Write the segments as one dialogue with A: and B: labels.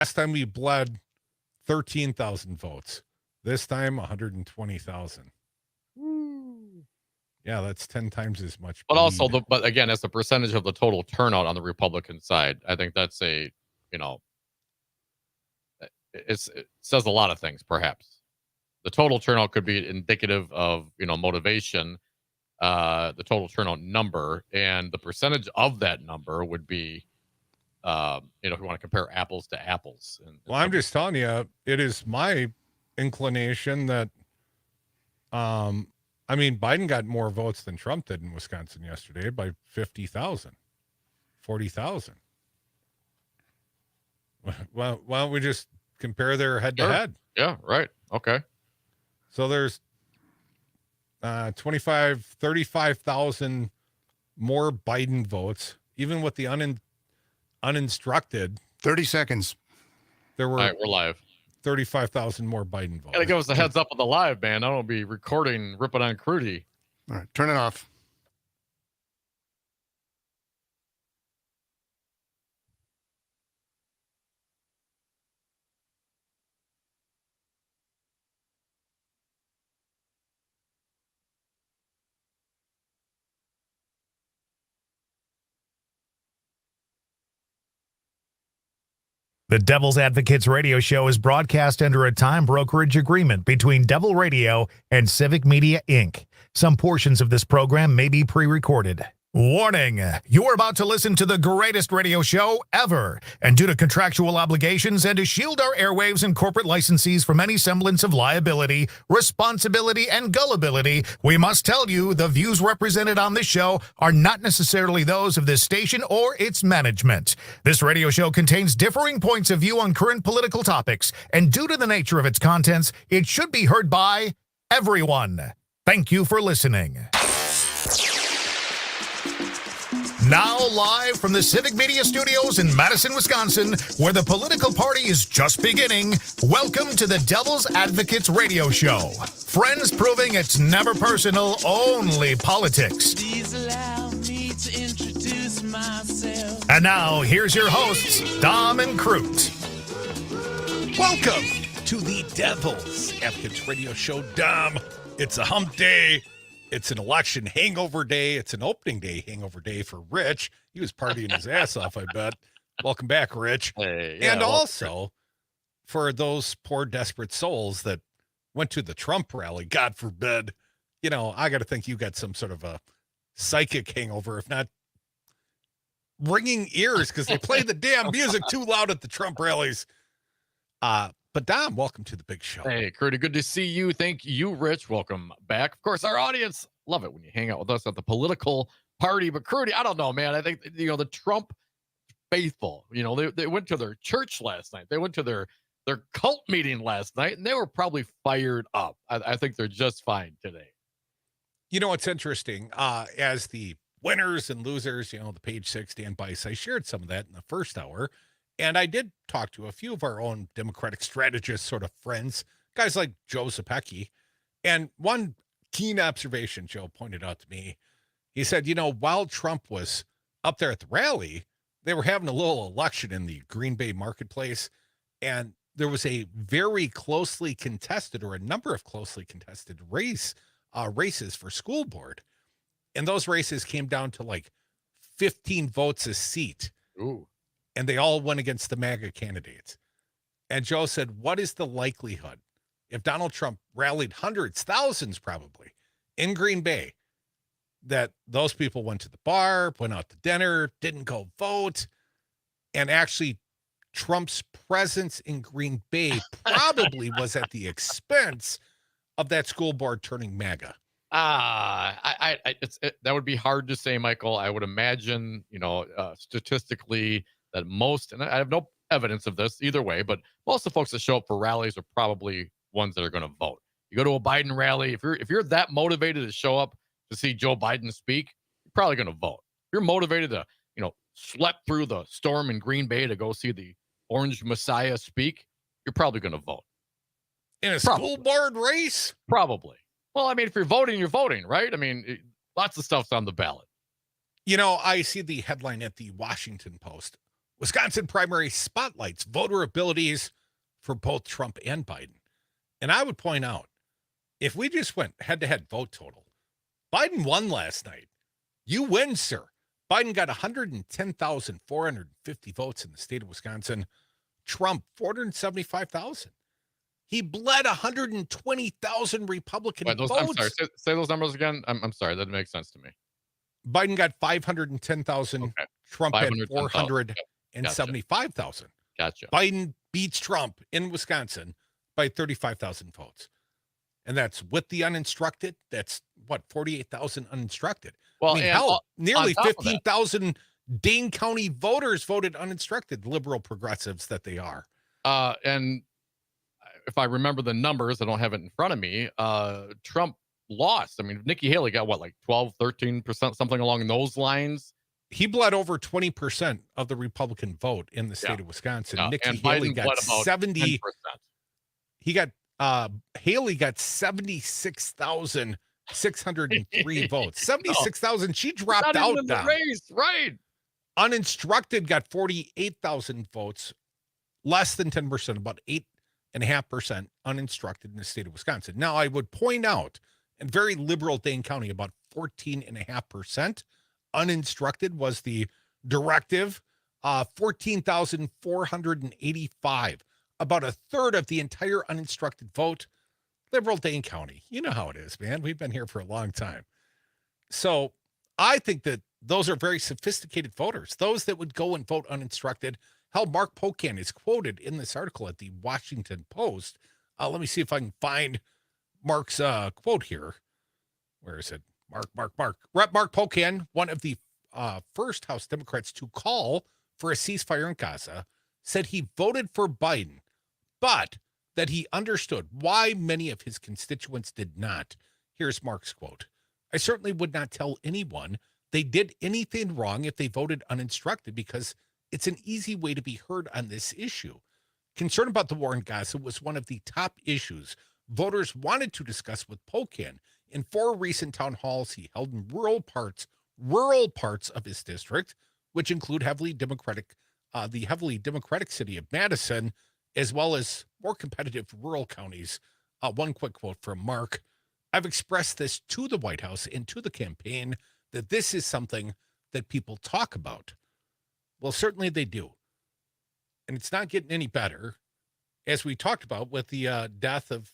A: Last time we bled 13,000 votes. This time, 120,000. Yeah, that's 10 times as much.
B: But also, but again, as a percentage of the total turnout on the Republican side, I think that's it says a lot of things, perhaps. The total turnout could be indicative of, motivation, the total turnout number, and the percentage of that number would be, if you want to compare apples to apples.
A: Well, I'm just telling you, it is my inclination that, Biden got more votes than Trump did in Wisconsin yesterday by 50,000, 40,000. Well, why don't we just compare their head-to-head?
B: Yeah, right. Okay.
A: So there's 35,000 more Biden votes, even with the uninstructed.
C: 30 seconds.
A: There were.
B: All right, we're live.
A: 35,000 more Biden votes.
B: Gotta give us a heads up on the live, man. I don't be recording, ripping on Crute.
C: All right, turn it off.
D: The Devil's Advocates radio show is broadcast under a time brokerage agreement between Devil Radio and Civic Media, Inc. Some portions of this program may be pre-recorded. Warning, you're about to listen to the greatest radio show ever. And due to contractual obligations and to shield our airwaves and corporate licensees from any semblance of liability, responsibility, and gullibility, we must tell you the views represented on this show are not necessarily those of this station or its management. This radio show contains differing points of view on current political topics, and due to the nature of its contents, it should be heard by everyone. Thank you for listening. Now live from the Civic Media Studios in Madison, Wisconsin, where the political party is just beginning, welcome to the Devil's Advocates radio show. Friends proving it's never personal, only politics.
E: Please allow me to introduce myself.
D: And now, here's your hosts, Dom and Crute.
A: Welcome to the Devil's Advocates radio show, Dom. It's a hump day. It's an election hangover day. It's an opening day hangover day for Rich. He was partying his ass off, I bet. Welcome back, Rich.
B: Hey, yeah,
A: and also, for those poor, desperate souls that went to the Trump rally, God forbid, I got to think you got some sort of a psychic hangover, if not ringing ears, because they play the damn music too loud at the Trump rallies. But Dom, welcome to the big show.
B: Hey, Crute, good to see you. Thank you, Rich. Welcome back. Of course, our audience love it when you hang out with us at the political party. But Crute, I don't know, man. I think the Trump faithful. They went to their church last night. They went to their cult meeting last night, and they were probably fired up. I think they're just fine today.
A: It's interesting. As the winners and losers, the Page Six standbys, I shared some of that in the first hour. And I did talk to a few of our own Democratic strategist sort of friends, guys like Joe Zepecki. And one keen observation Joe pointed out to me, he said, while Trump was up there at the rally, they were having a little election in the Green Bay marketplace. And there was a very closely contested, or a number of closely contested races for school board. And those races came down to like 15 votes a seat.
B: Ooh.
A: And they all went against the MAGA candidates. And Joe said, what is the likelihood if Donald Trump rallied hundreds, thousands probably, in Green Bay, that those people went to the bar, went out to dinner, didn't go vote, and actually Trump's presence in Green Bay probably was at the expense of that school board turning MAGA?
B: That would be hard to say, Michael. I would imagine, statistically, that most, and I have no evidence of this either way, but most of the folks that show up for rallies are probably ones that are going to vote. You go to a Biden rally, if you're that motivated to show up to see Joe Biden speak, you're probably going to vote. If you're motivated to, schlep through the storm in Green Bay to go see the Orange Messiah speak, you're probably going to vote.
A: In a school board race?
B: Probably. Well, if you're voting, right? Lots of stuff's on the ballot.
A: I see the headline at the Washington Post. Wisconsin primary spotlights voter abilities for both Trump and Biden. And I would point out, if we just went head-to-head vote total, Biden won last night. You win, sir. Biden got 110,450 votes in the state of Wisconsin. Trump, 475,000. He bled 120,000 Republican
B: Wait,
A: votes.
B: I'm sorry. Say those numbers again. I'm sorry. That makes sense to me.
A: Biden got 510,000.
B: Okay.
A: Trump had
B: 510,000.
A: 475,000.
B: Gotcha.
A: Biden beats Trump in Wisconsin by 35,000 votes. And that's with the uninstructed. That's what, 48,000 uninstructed.
B: Well,
A: I mean,
B: and
A: hell, nearly
B: on top of that-
A: 15,000 Dane County voters voted uninstructed, liberal progressives that they are.
B: And if I remember the numbers, I don't have it in front of me. Trump lost. I mean, Nikki Haley got what, like 12, 13%, something along those lines.
A: He bled over 20% of the Republican vote in the state of Wisconsin. Nikki
B: and
A: Haley
B: Biden
A: got
B: bled about
A: 70.
B: 10%.
A: He got Haley got 76,603 votes. 76,000. She dropped
B: Not even
A: out.
B: in the
A: Dom.
B: race, right?
A: Uninstructed got 48,000 votes, less than 10%, about 8.5% uninstructed in the state of Wisconsin. Now, I would point out, in very liberal Dane County, about 14.5% uninstructed was the directive. 14,485, about a third of the entire uninstructed vote. Liberal Dane County. You know how it is, man. We've been here for a long time. So I think that those are very sophisticated voters, those that would go and vote uninstructed. Hell, Mark Pocan is quoted in this article at the Washington Post. Let me see if I can find Mark's quote here. Where is it? Mark. Rep. Mark Pocan, one of the first House Democrats to call for a ceasefire in Gaza, said he voted for Biden, but that he understood why many of his constituents did not. Here's Mark's quote. I certainly would not tell anyone they did anything wrong if they voted uninstructed, because it's an easy way to be heard on this issue. Concern about the war in Gaza was one of the top issues voters wanted to discuss with Pocan in 4 recent town halls he held in rural parts of his district, which include the heavily democratic city of Madison, as well as more competitive rural counties. One quick quote from Mark. I've expressed this to the White House and to the campaign that this is something that people talk about. Well, certainly they do. And it's not getting any better, as we talked about with the death of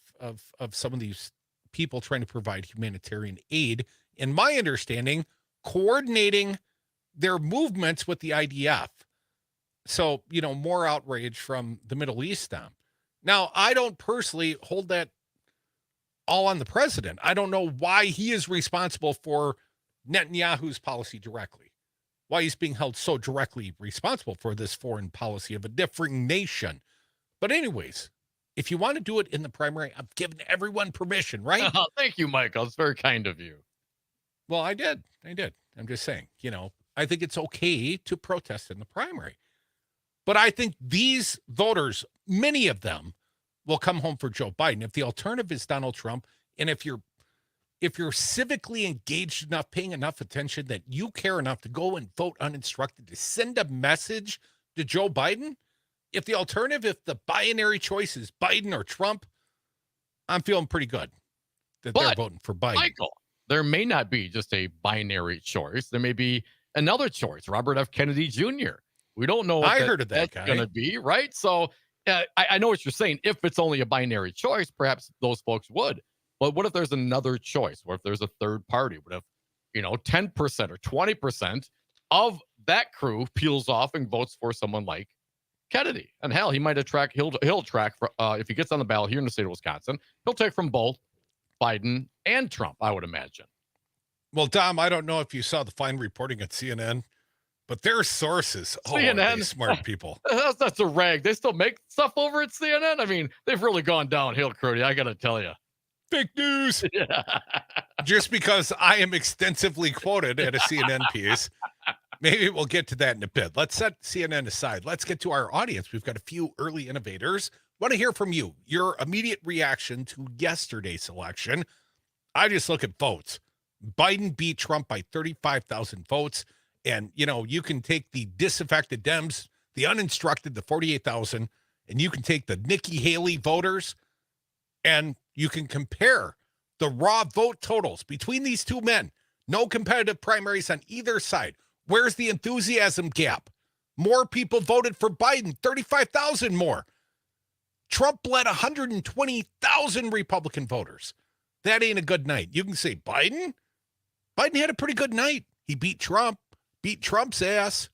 A: some of these people trying to provide humanitarian aid. In my understanding, coordinating their movements with the IDF. So, more outrage from the Middle East now. Now, I don't personally hold that all on the president. I don't know why he is responsible for Netanyahu's policy directly, why he's being held so directly responsible for this foreign policy of a differing nation. But anyways, if you want to do it in the primary, I've given everyone permission, right?
B: Oh, thank you, Michael. It's very kind of you.
A: Well, I did. I'm just saying, I think it's okay to protest in the primary. But I think these voters, many of them, will come home for Joe Biden. If the alternative is Donald Trump, and if you're civically engaged enough, paying enough attention that you care enough to go and vote uninstructed, to send a message to Joe Biden, if the binary choice is Biden or Trump, I'm feeling pretty good that they're voting for Biden.
B: Michael, there may not be just a binary choice. There may be another choice, Robert F. Kennedy Jr. We don't know what
A: heard of that
B: that's
A: guy.
B: going to be, right? So I know what you're saying. If it's only a binary choice, perhaps those folks would. But what if there's another choice? What if there's a third party? What if, 10% or 20% of that crew peels off and votes for someone like Kennedy? And hell, he might attract, he'll track, if he gets on the ballot here in the state of Wisconsin, he'll take from both Biden and Trump, I would imagine.
A: Well, Dom, I don't know if you saw the fine reporting at CNN, but their sources,
B: CNN,
A: smart people.
B: That's a rag. They still make stuff over at CNN. I mean, they've really gone downhill, Crute. I got to tell you.
A: Fake news.
B: Yeah.
A: Just because I am extensively quoted at a CNN piece. Maybe we'll get to that in a bit. Let's set CNN aside. Let's get to our audience. We've got a few early innovators. Want to hear from you, your immediate reaction to yesterday's election. I just look at votes. Biden beat Trump by 35,000 votes. And, you can take the disaffected Dems the uninstructed, the 48,000, and you can take the Nikki Haley voters and you can compare the raw vote totals between these two men. No competitive primaries on either side. Where's the enthusiasm gap? More people voted for Biden, 35,000 more. Trump led 120,000 Republican voters. That ain't a good night. You can say Biden had a pretty good night. He beat Trump's ass.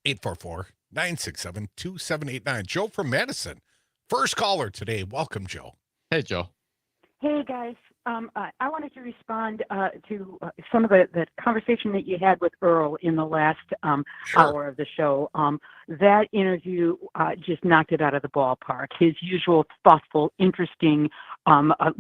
A: 844-967-2789. Joe from Madison. First caller today. Welcome, Joe.
B: Hey, Joe.
F: Hey, guys. I wanted to respond to some of the conversation that you had with Earl in the last hour of the show. That interview just knocked it out of the ballpark. His usual thoughtful, interesting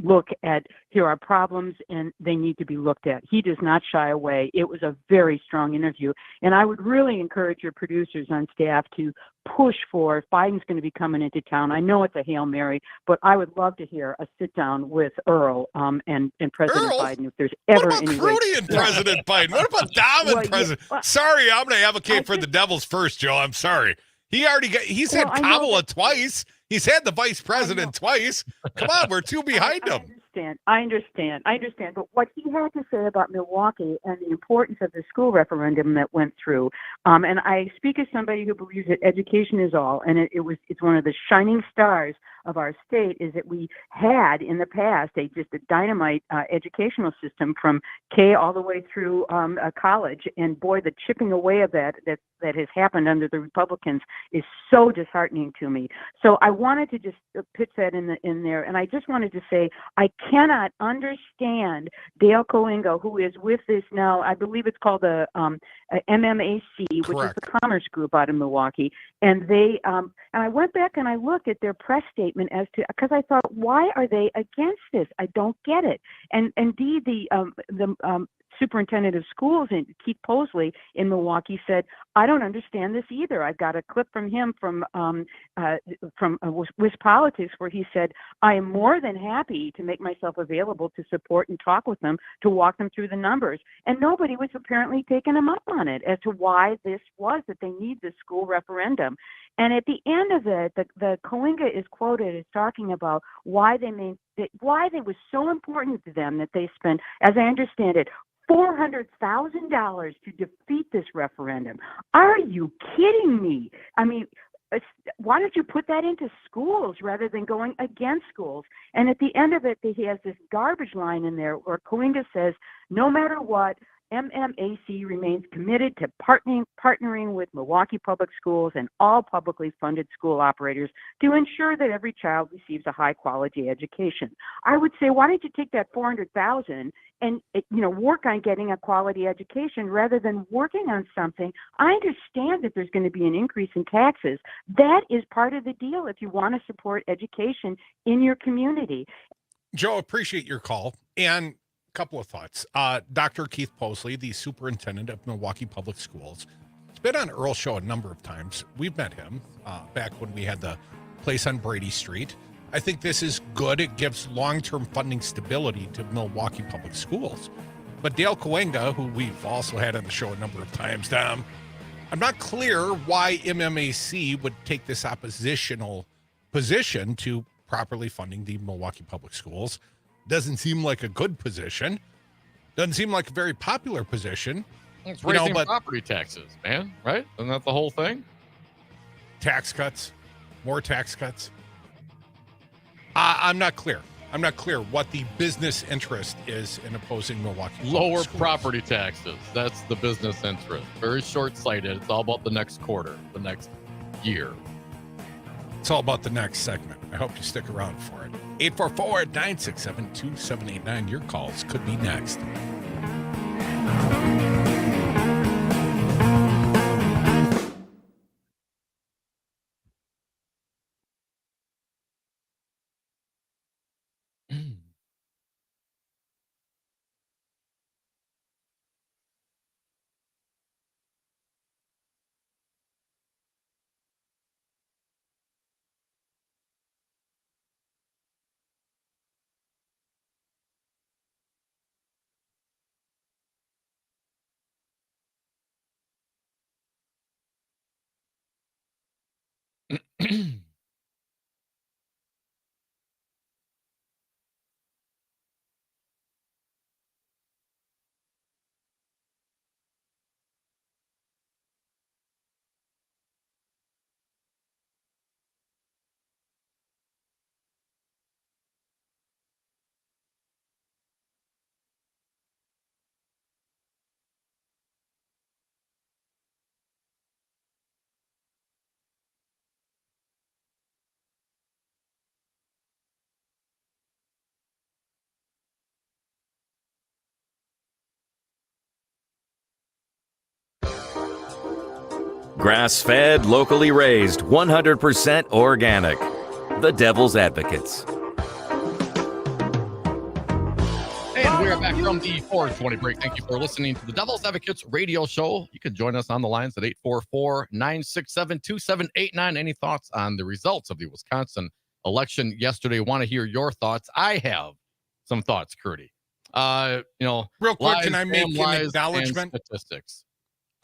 F: look at here are problems and they need to be looked at. He does not shy away. It was a very strong interview. And I would really encourage your producers on staff to push for if Biden's going to be coming into town. I know it's a Hail Mary, but I would love to hear a sit down with Earl and President
A: Earl?
F: Biden if there's ever
A: What about
F: any way.
A: Crute and President Biden? What about Dom and
F: Well,
A: President?
F: yeah, well,
A: Sorry, I'm going to advocate for the Devils first, Joe. I'm sorry. He's had
F: I know
A: Kamala twice. He's had the vice president twice. Come on, we're two behind him.
F: I understand. But what he had to say about Milwaukee and the importance of the school referendum that went through, and I speak as somebody who believes that education is all, and it's one of the shining stars of our state is that we had in the past just a dynamite educational system from K all the way through college, and boy, the chipping away of that has happened under the Republicans is so disheartening to me. So I wanted to just pitch that in there, and I just wanted to say I cannot understand Dale Coenga, who is with this now. I believe it's called the MMAC, which
A: Correct.
F: is the Commerce Group out of Milwaukee, and they and I went back and I looked at their press statement as to because I thought, why are they against this? I don't get it. And indeed, the superintendent of schools, Keith Posley in Milwaukee, said, I don't understand this either. I've got a clip from him from Wiz Politics where he said, I am more than happy to make myself available to support and talk with them, to walk them through the numbers. And nobody was apparently taking him up on it as to why this was, that they need this school referendum. And at the end of it, the Coenga is quoted as talking about why it was so important to them that they spent, as I understand it, $400,000 to defeat this referendum. Are you kidding me? I mean, why don't you put that into schools rather than going against schools? And at the end of it, he has this garbage line in there where Coenga says, no matter what, MMAC remains committed to partnering with Milwaukee Public Schools and all publicly funded school operators to ensure that every child receives a high-quality education. I would say, why don't you take that $400,000 and work on getting a quality education rather than working on something? I understand that there's going to be an increase in taxes. That is part of the deal if you want to support education in your community.
A: Joe, appreciate your call. And couple of thoughts. Dr. Keith Posley, the superintendent of Milwaukee Public Schools, has been on Earl's show a number of times. We've met him back when we had the place on Brady Street. I think this is good. It gives long-term funding stability to Milwaukee Public Schools. But Dale Coenga, who we've also had on the show a number of times, Dom, I'm not clear why MMAC would take this oppositional position to properly funding the Milwaukee Public Schools. Doesn't seem like a good position. Doesn't seem like a very popular position.
B: It's raising property taxes, man, right? Isn't that the whole thing?
A: Tax cuts, more tax cuts. I'm not clear. I'm not clear what the business interest is in opposing Milwaukee.
B: Lower property taxes. That's the business interest. Very short-sighted. It's all about the next quarter, the next year.
A: It's all about the next segment. I hope you stick around for it. 844-967-2789. Your calls could be next.
G: Grass-fed, locally raised, 100% organic. The Devil's Advocates.
B: And we are back from the 420 break. Thank you for listening to the Devil's Advocates radio show. You can join us on the lines at 844-967-2789. Any thoughts on the results of the Wisconsin election yesterday? Want to hear your thoughts? I have some thoughts, Crute.
A: Real quick, can I make an acknowledgement?
B: Statistics.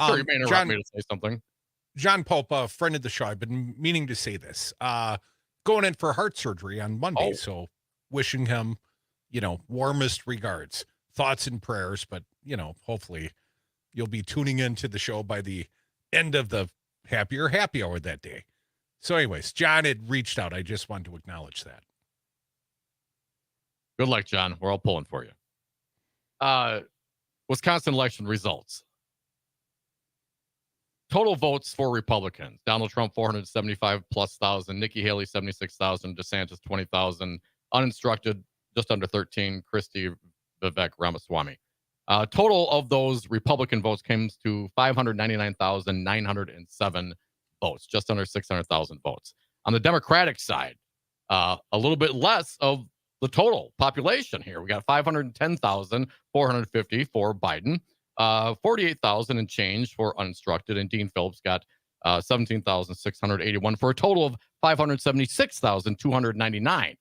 B: Sure, you may interrupt me to say something.
A: John Pope, a friend of the show, I've been meaning to say this. Going in for heart surgery on Monday, so wishing him, warmest regards, thoughts and prayers. But, hopefully you'll be tuning into the show by the end of the happy hour that day. So anyways, John had reached out. I just wanted to acknowledge that.
B: Good luck, John. We're all pulling for you. Wisconsin election results. Total votes for Republicans: Donald Trump 475,000+, Nikki Haley 76,000, DeSantis 20,000, uninstructed just under 13, Christie Vivek Ramaswamy. Total of those Republican votes came to 599,907 votes, just under 600,000 votes. On the Democratic side, a little bit less of the total population here. We got 510,450 for Biden. 48,000 and change for uninstructed, and Dean Phillips got 17,681 for a total of 576,299.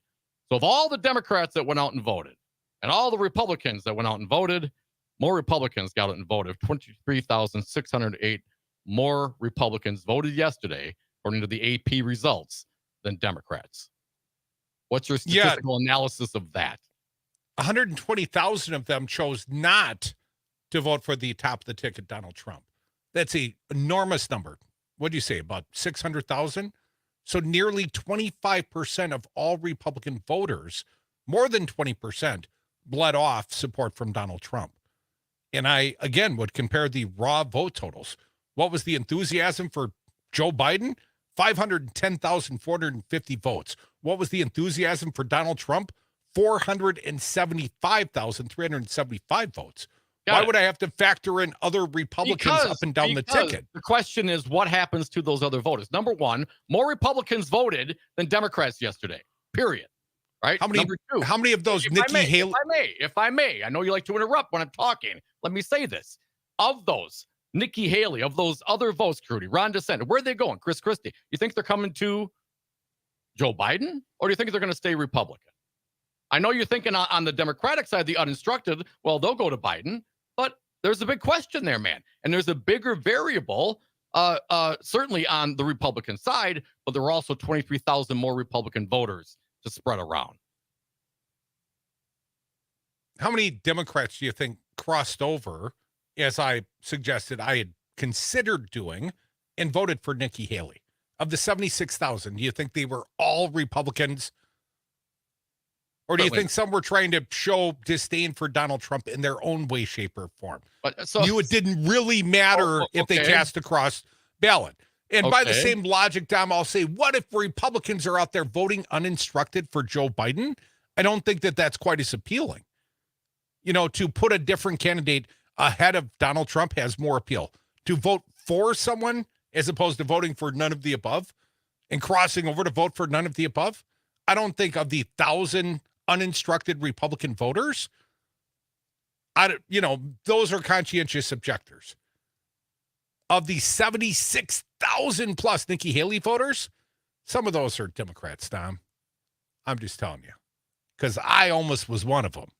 B: So of all the Democrats that went out and voted, and all the Republicans that went out and voted, more Republicans got out and voted. 23,608 more Republicans voted yesterday, according to the AP results, than Democrats. What's your statistical analysis of that?
A: 120,000 of them chose not to vote for the top of the ticket, Donald Trump. That's an enormous number. What do you say, about 600,000? So nearly 25% of all Republican voters, more than 20%, bled off support from Donald Trump. And I, again, would compare the raw vote totals. What was the enthusiasm for Joe Biden? 510,450 votes. What was the enthusiasm for Donald Trump? 475,375 votes. Why would I have to factor in other Republicans up and down the ticket?
B: The question is, what happens to those other voters? Number one, more Republicans voted than Democrats yesterday, period. Right? Number two,
A: how many of those Nikki Haley?
B: If I may, I know you like to interrupt when I'm talking. Let me say this. Of those, Nikki Haley, of those other votes, Crute, Ron DeSantis, where are they going? Chris Christie. You think they're coming to Joe Biden, or do you think they're going to stay Republican? I know you're thinking on the Democratic side, the uninstructed, well, they'll go to Biden. But there's a big question there, man. And there's a bigger variable, certainly on the Republican side, but there were also 23,000 more Republican voters to spread around.
A: How many Democrats do you think crossed over, as I suggested I had considered doing, and voted for Nikki Haley? Of the 76,000, do you think they were all Republicans? Or do you think some were trying to show disdain for Donald Trump in their own way, shape, or form? It didn't really matter if they cast a cross ballot. And by the same logic, Dom, I'll say, what if Republicans are out there voting uninstructed for Joe Biden? I don't think that that's quite as appealing. To put a different candidate ahead of Donald Trump has more appeal. To vote for someone as opposed to voting for none of the above and crossing over to vote for none of the above, I don't think of the 1,000 uninstructed Republican voters, those are conscientious objectors. Of the 76,000 plus Nikki Haley voters, some of those are Democrats, Tom. I'm just telling you, because I almost was one of them.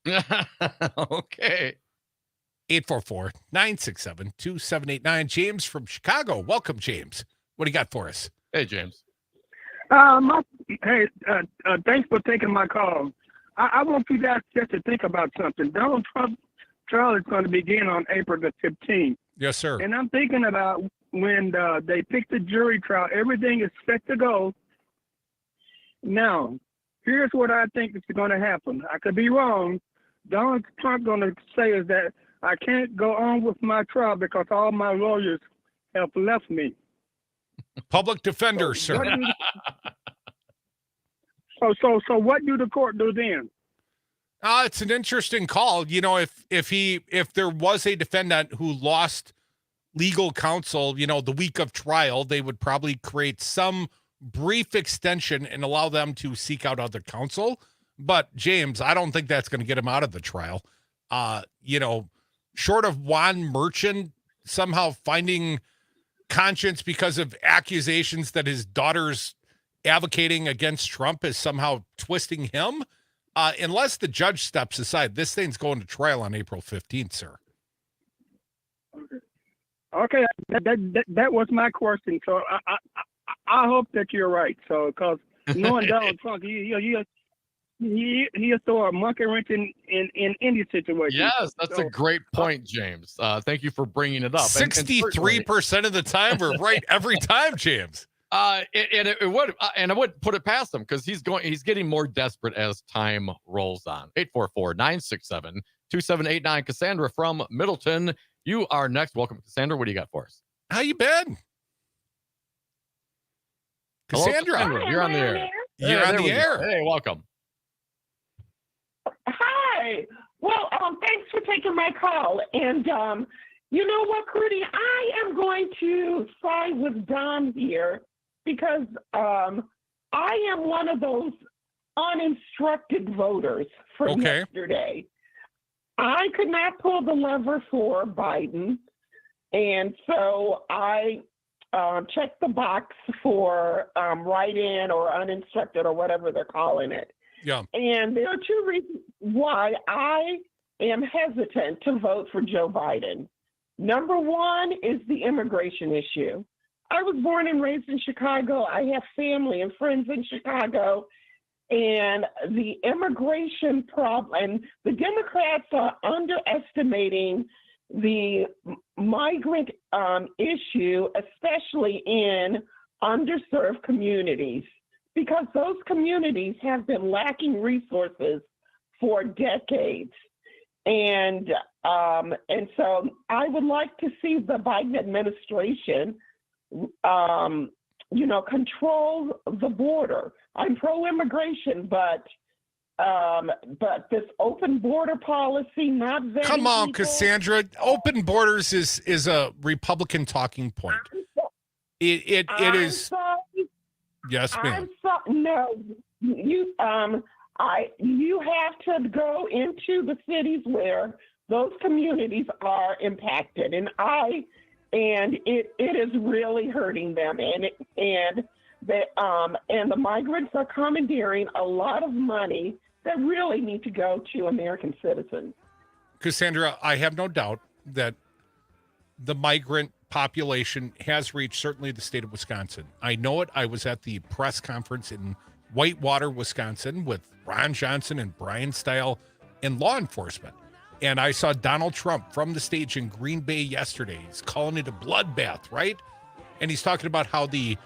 B: Okay.
A: 844-967-2789. James from Chicago. Welcome, James. What do you got for us?
B: Hey, James.
H: Thanks for taking my call. I want you guys just to think about something. Donald Trump trial is going to begin on April the 15th.
A: Yes, sir.
H: And I'm thinking about when they pick the jury trial, everything is set to go. Now, here's what I think is going to happen. I could be wrong. Donald Trump going to say is that I can't go on with my trial because all my lawyers have left me.
A: Public defender, sir.
H: So what do the court do then?
A: It's an interesting call. You know, if there was a defendant who lost legal counsel, you know, the week of trial, they would probably create some brief extension and allow them to seek out other counsel. But James, I don't think that's going to get him out of the trial. You know, short of Juan Merchant somehow finding conscience because of accusations that his daughter's advocating against Trump is somehow twisting him. Unless the judge steps aside, this thing's going to trial on April 15th, sir.
H: Okay, that was my question. So I hope that you're right. So because knowing Donald Trump, he'll throw a monkey wrench in any situation.
B: Yes, that's a great point, James. Thank you for bringing it up.
A: 63% of the time, we're right every time, James.
B: It would, and I wouldn't put it past him because he's getting more desperate as time rolls on. 844-967-2789. Cassandra from Middleton, you are next. Welcome, Cassandra. What do you got for us?
A: How you been?
B: Hello,
A: Cassandra,
B: you're on the air.
A: You're on the air.
B: Hey, welcome.
I: Hi. Well, thanks for taking my call. And you know what, Crute? I am going to side with Dom here because I am one of those uninstructed voters from yesterday. I could not pull the lever for Biden, and so I checked the box for write-in or uninstructed or whatever they're calling it.
A: Yeah.
I: And there are two reasons why I am hesitant to vote for Joe Biden. Number one is the immigration issue. I was born and raised in Chicago. I have family and friends in Chicago. And the immigration problem, and the Democrats are underestimating the migrant issue, especially in underserved communities, because those communities have been lacking resources for decades. And so I would like to see the Biden administration, control the border. I'm pro-immigration, but this open border policy, not vetting
A: Come on,
I: people.
A: Cassandra. Open borders is a Republican talking point. It is.
I: Sorry.
A: Yes, ma'am.
I: No, you have to go into the cities where those communities are impacted, and it is really hurting them, and the migrants are commandeering a lot of money that really need to go to American citizens.
A: Cassandra, I have no doubt that the migrant population has reached certainly the state of Wisconsin. I know it. I was at the press conference in Whitewater, Wisconsin with Ron Johnson and Brian Stile and law enforcement. And I saw Donald Trump from the stage in Green Bay yesterday. He's calling it a bloodbath, right? And he's talking about how the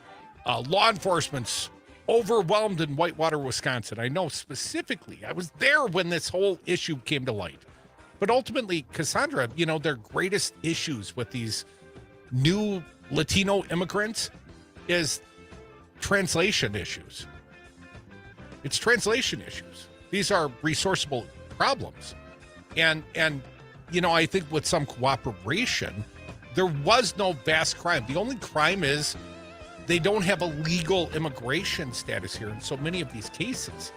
A: law enforcement's overwhelmed in Whitewater, Wisconsin. I know specifically. I was there when this whole issue came to light. But ultimately, Cassandra, their greatest issues with these new Latino immigrants is translation issues. It's translation issues. These are resourceable problems. And I think with some cooperation, there was no vast crime. The only crime is they don't have a legal immigration status here in so many of these cases.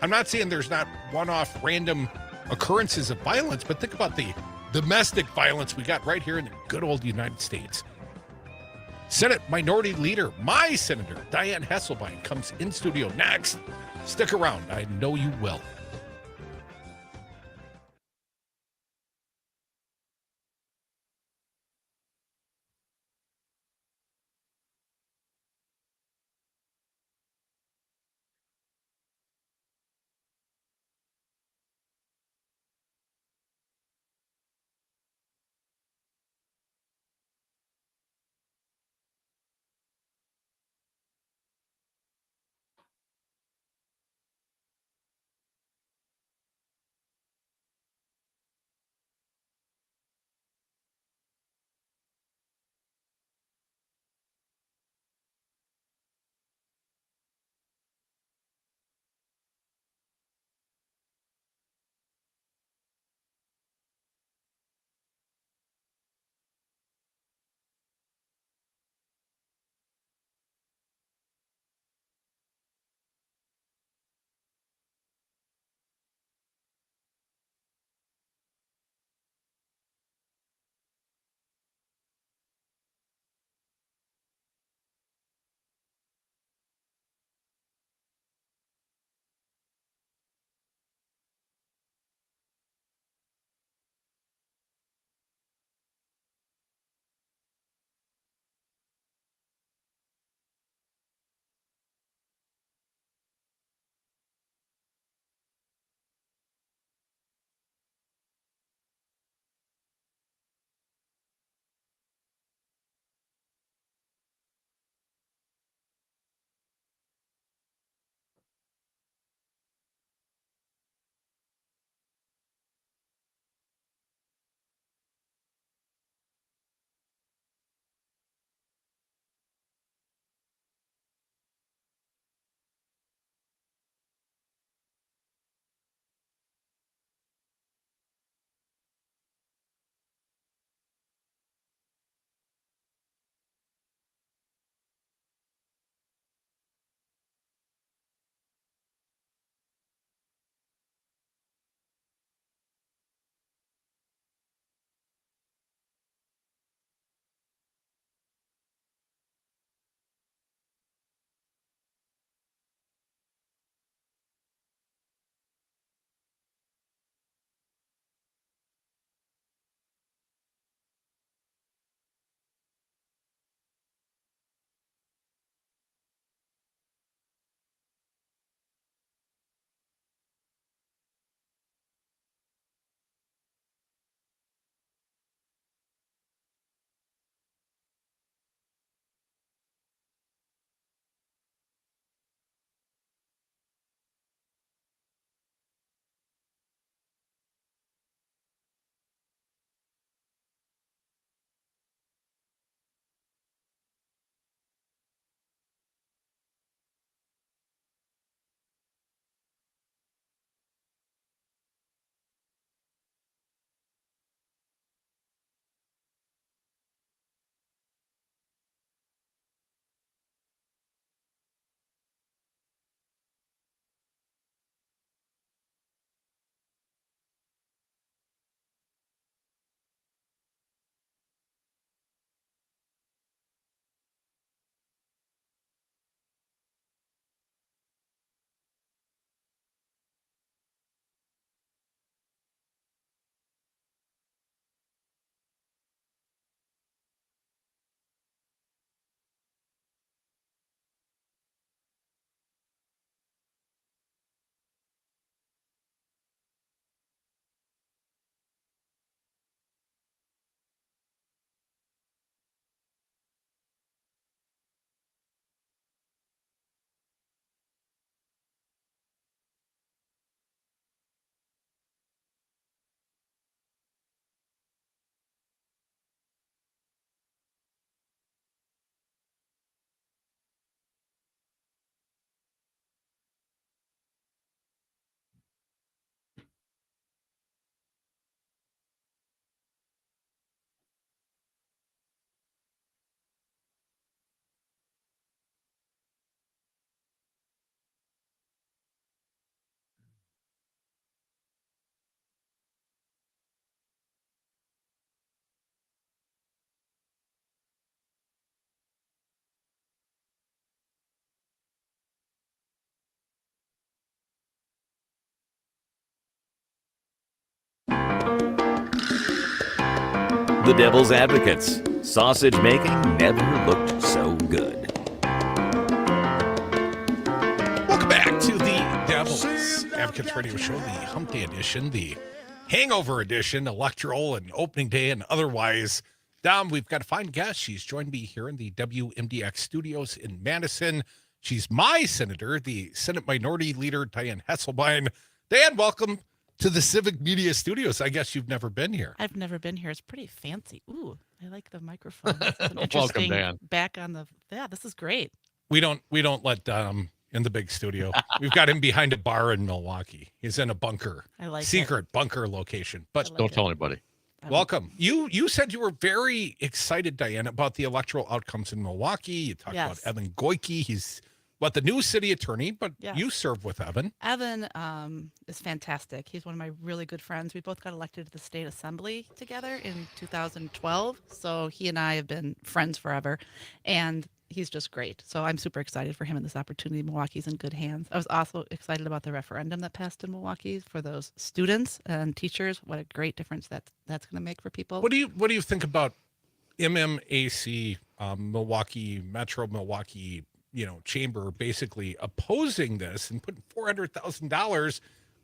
A: I'm not saying there's not one-off random occurrences of violence, but think about the domestic violence we got right here in the good old United States. Senate Minority Leader, my Senator, Dianne Hasselbein, comes in studio next. Stick around. I know you will.
G: the Devil's Advocates. Sausage making never looked so good.
A: Welcome back to the Devil's Advocates Radio Show, the Hump Day edition, the Hangover edition, electoral and opening day and otherwise. Dom, we've got a fine guest. She's joined me here in the WMDX studios in Madison. She's my senator, the Senate Minority Leader, Diane Hesselbein. Diane, welcome to the Civic Media Studios. I guess you've never been here.
J: I've never been here. It's pretty fancy. Ooh, I like the microphone. It's an
B: Welcome,
J: interesting
B: Dan.
J: back on the. Yeah, this is great.
A: We don't let Dom in the big studio. We've got him behind a bar in Milwaukee. He's in a bunker,
J: I like
A: secret bunker location. But
J: I like
B: Don't
J: it.
B: tell anybody.
A: welcome. You said you were very excited, Diane, about the electoral outcomes in Milwaukee. You talked about
J: Yes.
A: Evan Goyke. He's the new city attorney, but
J: Yes.
A: you serve with Evan.
J: Evan is fantastic. He's one of my really good friends. We both got elected to the state assembly together in 2012. So he and I have been friends forever, and he's just great. So I'm super excited for him and this opportunity. Milwaukee's in good hands. I was also excited about the referendum that passed in Milwaukee for those students and teachers. What a great difference that's going to make for people.
A: What do you think about MMAC, Milwaukee Metro Milwaukee, chamber basically opposing this and putting $400,000?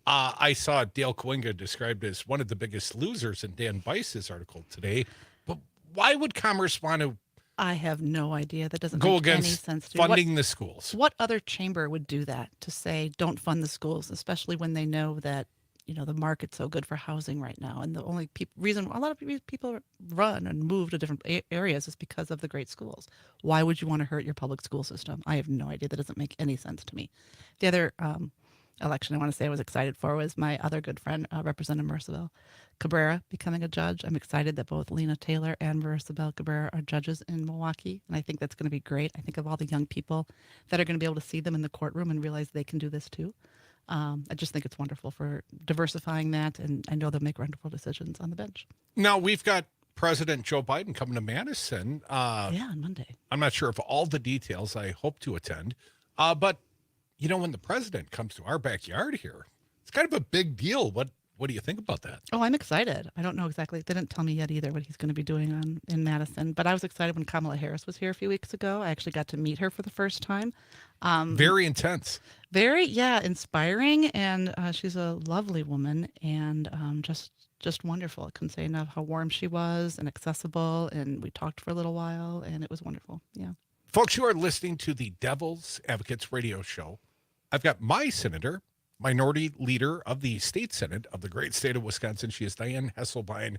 A: I saw Dale Coinga described as one of the biggest losers in Dan Bice's article today. But why would Commerce want to
J: I have no idea. That doesn't
A: go
J: make any
A: against
J: sense to me.
A: funding the schools?
J: What other chamber would do that, to say don't fund the schools, especially when they know that the market's so good for housing right now, and the only reason a lot of people run and move to different areas is because of the great schools. Why would you want to hurt your public school system? I have no idea. That doesn't make any sense to me. The other election I want to say I was excited for was my other good friend, Representative Marcibel Cabrera, becoming a judge. I'm excited that both Lena Taylor and Marcibel Cabrera are judges in Milwaukee, and I think that's going to be great. I think of all the young people that are going to be able to see them in the courtroom and realize they can do this too. I just think it's wonderful for diversifying that, and I know they'll make wonderful decisions on the bench.
A: Now we've got President Joe Biden coming to Madison.
J: Yeah, on Monday.
A: I'm not sure of all the details. I hope to attend. But when the president comes to our backyard here, it's kind of a big deal. What do you think about that?
J: Oh, I'm excited. I don't know exactly. They didn't tell me yet either what he's going to be doing in Madison. But I was excited when Kamala Harris was here a few weeks ago. I actually got to meet her for the first time.
A: Very intense.
J: Very, inspiring. And she's a lovely woman and just wonderful. I couldn't say enough how warm she was and accessible. And we talked for a little while, and it was wonderful. Yeah.
A: Folks, you are listening to the Devil's Advocates Radio Show. I've got my senator, minority leader of the state Senate of the great state of Wisconsin. She is Diane Hesselbein.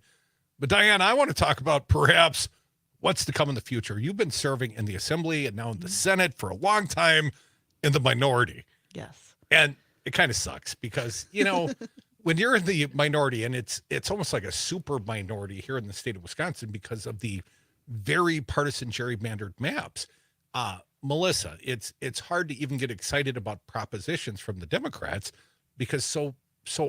A: But Diane, I want to talk about perhaps what's to come in the future. You've been serving in the Assembly and now in the Senate for a long time in the minority.
J: Yes.
A: And it kind of sucks because, when you're in the minority, and it's almost like a super minority here in the state of Wisconsin because of the very partisan gerrymandered maps. Melissa, it's hard to even get excited about propositions from the Democrats because so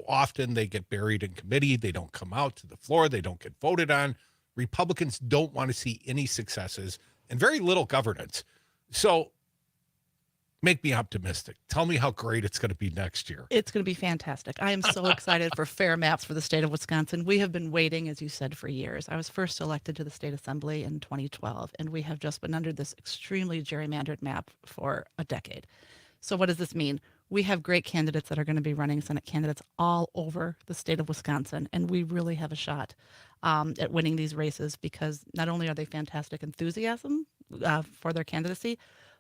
A: often they get buried in committee. They don't come out to the floor. They don't get voted on. Republicans don't want to see any successes and very little governance. So make me optimistic. Tell me how great it's going to be next year.
J: It's going to be fantastic. I am so excited for fair maps for the state of Wisconsin. We have been waiting, as you said, for years. I was first elected to the state assembly in 2012, and we have just been under this extremely gerrymandered map for a decade. So what does this mean? We have great candidates that are going to be running Senate candidates all over the state of Wisconsin, and we really have a shot at winning these races because not only are they fantastic enthusiasm for their candidacy,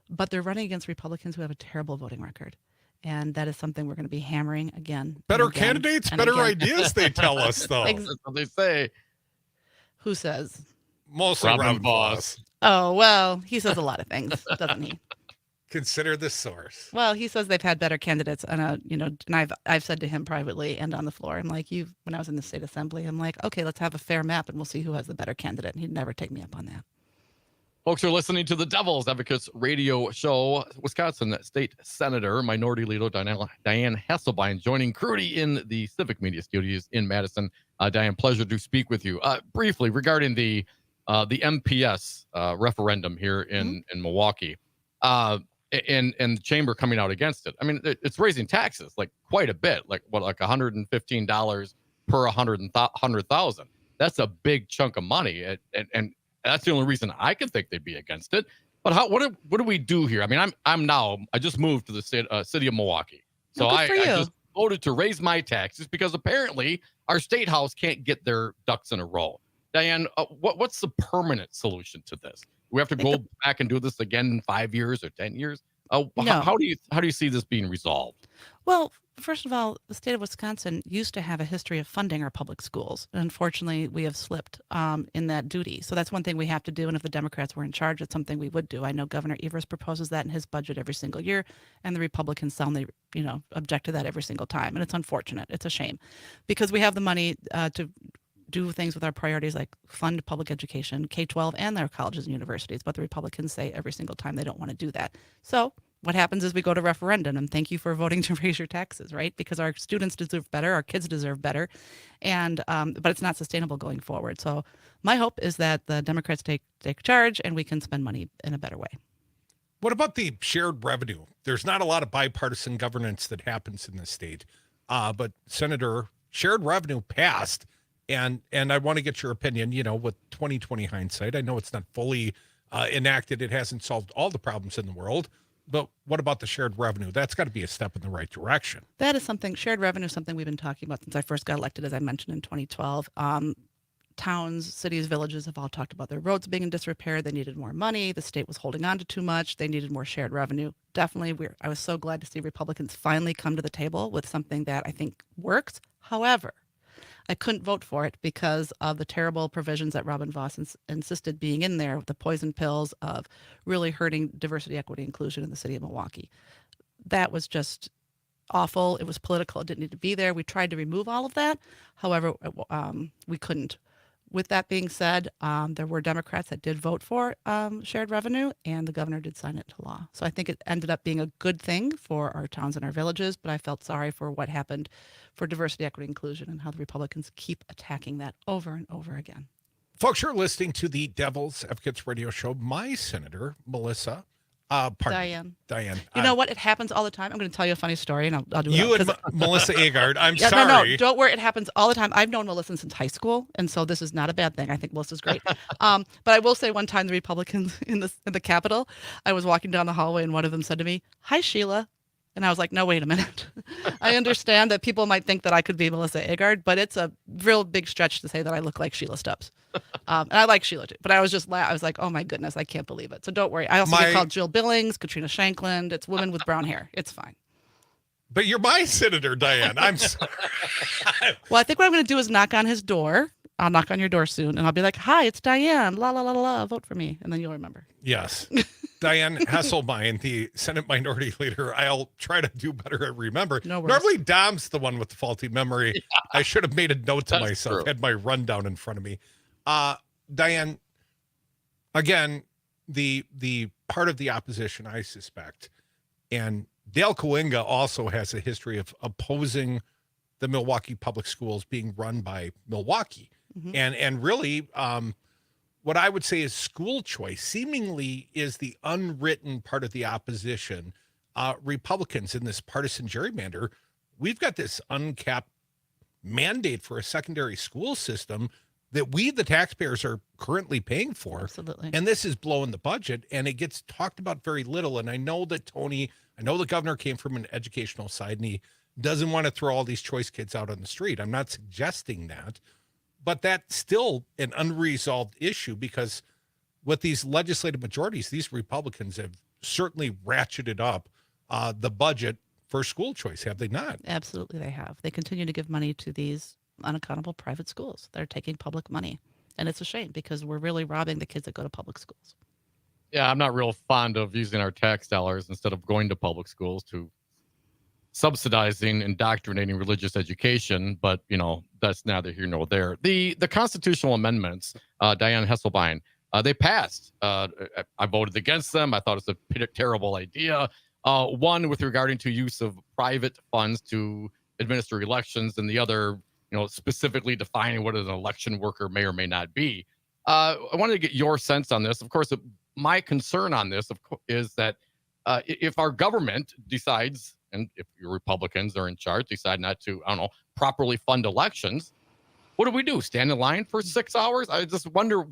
J: but they're running against Republicans who have a terrible voting record. And that is something we're going to be hammering again.
A: Better candidates, better ideas, they tell us, though.
B: That's what they say.
J: Who says?
A: Mostly Robin Voss.
J: Oh, well, he says a lot of things, doesn't he?
A: Consider the source.
J: Well, he says they've had better candidates, and I've said to him privately and on the floor, I'm like, when I was in the state assembly, I'm like, okay, let's have a fair map, and we'll see who has the better candidate. And he'd never take me up on that.
B: Folks are listening to the Devil's Advocates Radio Show. Wisconsin State Senator, Minority Leader Diane Hesselbein joining Crute in the Civic Media Studios in Madison. Diane, pleasure to speak with you. Briefly, regarding the MPS referendum here in Milwaukee, and the chamber coming out against it. I mean, it's raising taxes like quite a bit, like $115 per 100,000. That's a big chunk of money, and that's the only reason I can think they'd be against it. But what do we do here? I mean, I just moved to the city of Milwaukee, so
J: Good for
B: I
J: you.
B: just voted to raise my taxes because apparently our state house can't get their ducks in a row. Diane, what's the permanent solution to this? We have to go back and do this again in 5 years or 10 years.
J: No.
B: How do you see this being resolved?
J: Well, first of all, the state of Wisconsin used to have a history of funding our public schools. And unfortunately, we have slipped in that duty. So that's one thing we have to do. And if the Democrats were in charge, it's something we would do. I know Governor Evers proposes that in his budget every single year, and the Republicans soundly, object to that every single time. And it's unfortunate. It's a shame because we have the money to do things with our priorities like fund public education, K-12, and their colleges and universities. But the Republicans say every single time they don't want to do that. So what happens is we go to referendum, and thank you for voting to raise your taxes, right? Because our students deserve better, our kids deserve better, and but it's not sustainable going forward. So my hope is that the Democrats take charge and we can spend money in a better way.
A: What about the shared revenue? There's not a lot of bipartisan governance that happens in this state, but Senator, shared revenue passed. And I want to get your opinion, with 2020 hindsight. I know it's not fully enacted. It hasn't solved all the problems in the world. But what about the shared revenue? That's got to be a step in the right direction.
J: That is something, shared revenue is something we've been talking about since I first got elected, as I mentioned, in 2012. Towns, cities, villages have all talked about their roads being in disrepair. They needed more money. The state was holding on to too much. They needed more shared revenue. Definitely, I was so glad to see Republicans finally come to the table with something that I think works. However, I couldn't vote for it because of the terrible provisions that Robin Voss insisted being in there, the poison pills of really hurting diversity, equity, inclusion in the city of Milwaukee. That was just awful. It was political. It didn't need to be there. We tried to remove all of that. However, we couldn't. With that being said, there were Democrats that did vote for shared revenue, and the governor did sign it into law. So I think it ended up being a good thing for our towns and our villages, but I felt sorry for what happened for diversity, equity, inclusion, and how the Republicans keep attacking that over and over again.
A: Folks, you're listening to the Devil's Advocates Radio Show. My senator, Diane.
J: You know what? It happens all the time. I'm going to tell you a funny story, and I'll do it.
A: You and Melissa Agard. I'm
J: yeah,
A: sorry.
J: No, don't worry. It happens all the time. I've known Melissa since high school, and so this is not a bad thing. I think Melissa's great. But I will say one time the Republicans in the Capitol, I was walking down the hallway, and one of them said to me, "Hi, Sheila." And I was like, no, wait a minute. I understand that people might think that I could be Melissa Agard, but it's a real big stretch to say that I look like Sheila Stubbs. And I like Sheila too, but I was just, I was like, oh my goodness, I can't believe it. So don't worry. I also get called Jill Billings, Katrina Shankland. It's women with brown hair. It's fine.
A: But you're my senator, Diane. I'm sorry.
J: Well, I think what I'm going to do is knock on his door. I'll knock on your door soon, and I'll be like, hi, it's Diane. La, la, la, la, la. Vote for me. And then you'll remember.
A: Yes. Diane Hesselbein, the Senate Minority Leader. I'll try to do better at remember.
J: No worries.
A: Normally, Dom's the one with the faulty memory. Yeah. I should have made a note to myself, had my rundown in front of me. Diane, again, the part of the opposition, I suspect, and Dale Coinga also has a history of opposing the Milwaukee public schools being run by Milwaukee. Mm-hmm. And really, what I would say is school choice seemingly is the unwritten part of the opposition. Republicans in this partisan gerrymander, we've got this uncapped mandate for a secondary school system that we, the taxpayers, are currently paying for.
J: Absolutely.
A: And this is blowing the budget, and it gets talked about very little. And I know that the governor came from an educational side, and he doesn't want to throw all these choice kids out on the street. I'm not suggesting that. But that's still an unresolved issue because with these legislative majorities, these Republicans have certainly ratcheted up the budget for school choice, have they not?
J: Absolutely, they have. They continue to give money to these unaccountable private schools. They're taking public money. And it's a shame because we're really robbing the kids that go to public schools.
B: Yeah, I'm not real fond of using our tax dollars instead of going to public schools to subsidizing, indoctrinating religious education, but that's neither here nor there. The constitutional amendments, Diane Hesselbein, they passed. I voted against them. I thought it was a terrible idea. One with regarding to use of private funds to administer elections, and the other, specifically defining what an election worker may or may not be. I wanted to get your sense on this. Of course, my concern on this is that if our government decides, and if your Republicans are in charge, decide not to, properly fund elections, what do we do? Stand in line for 6 hours? I just wonder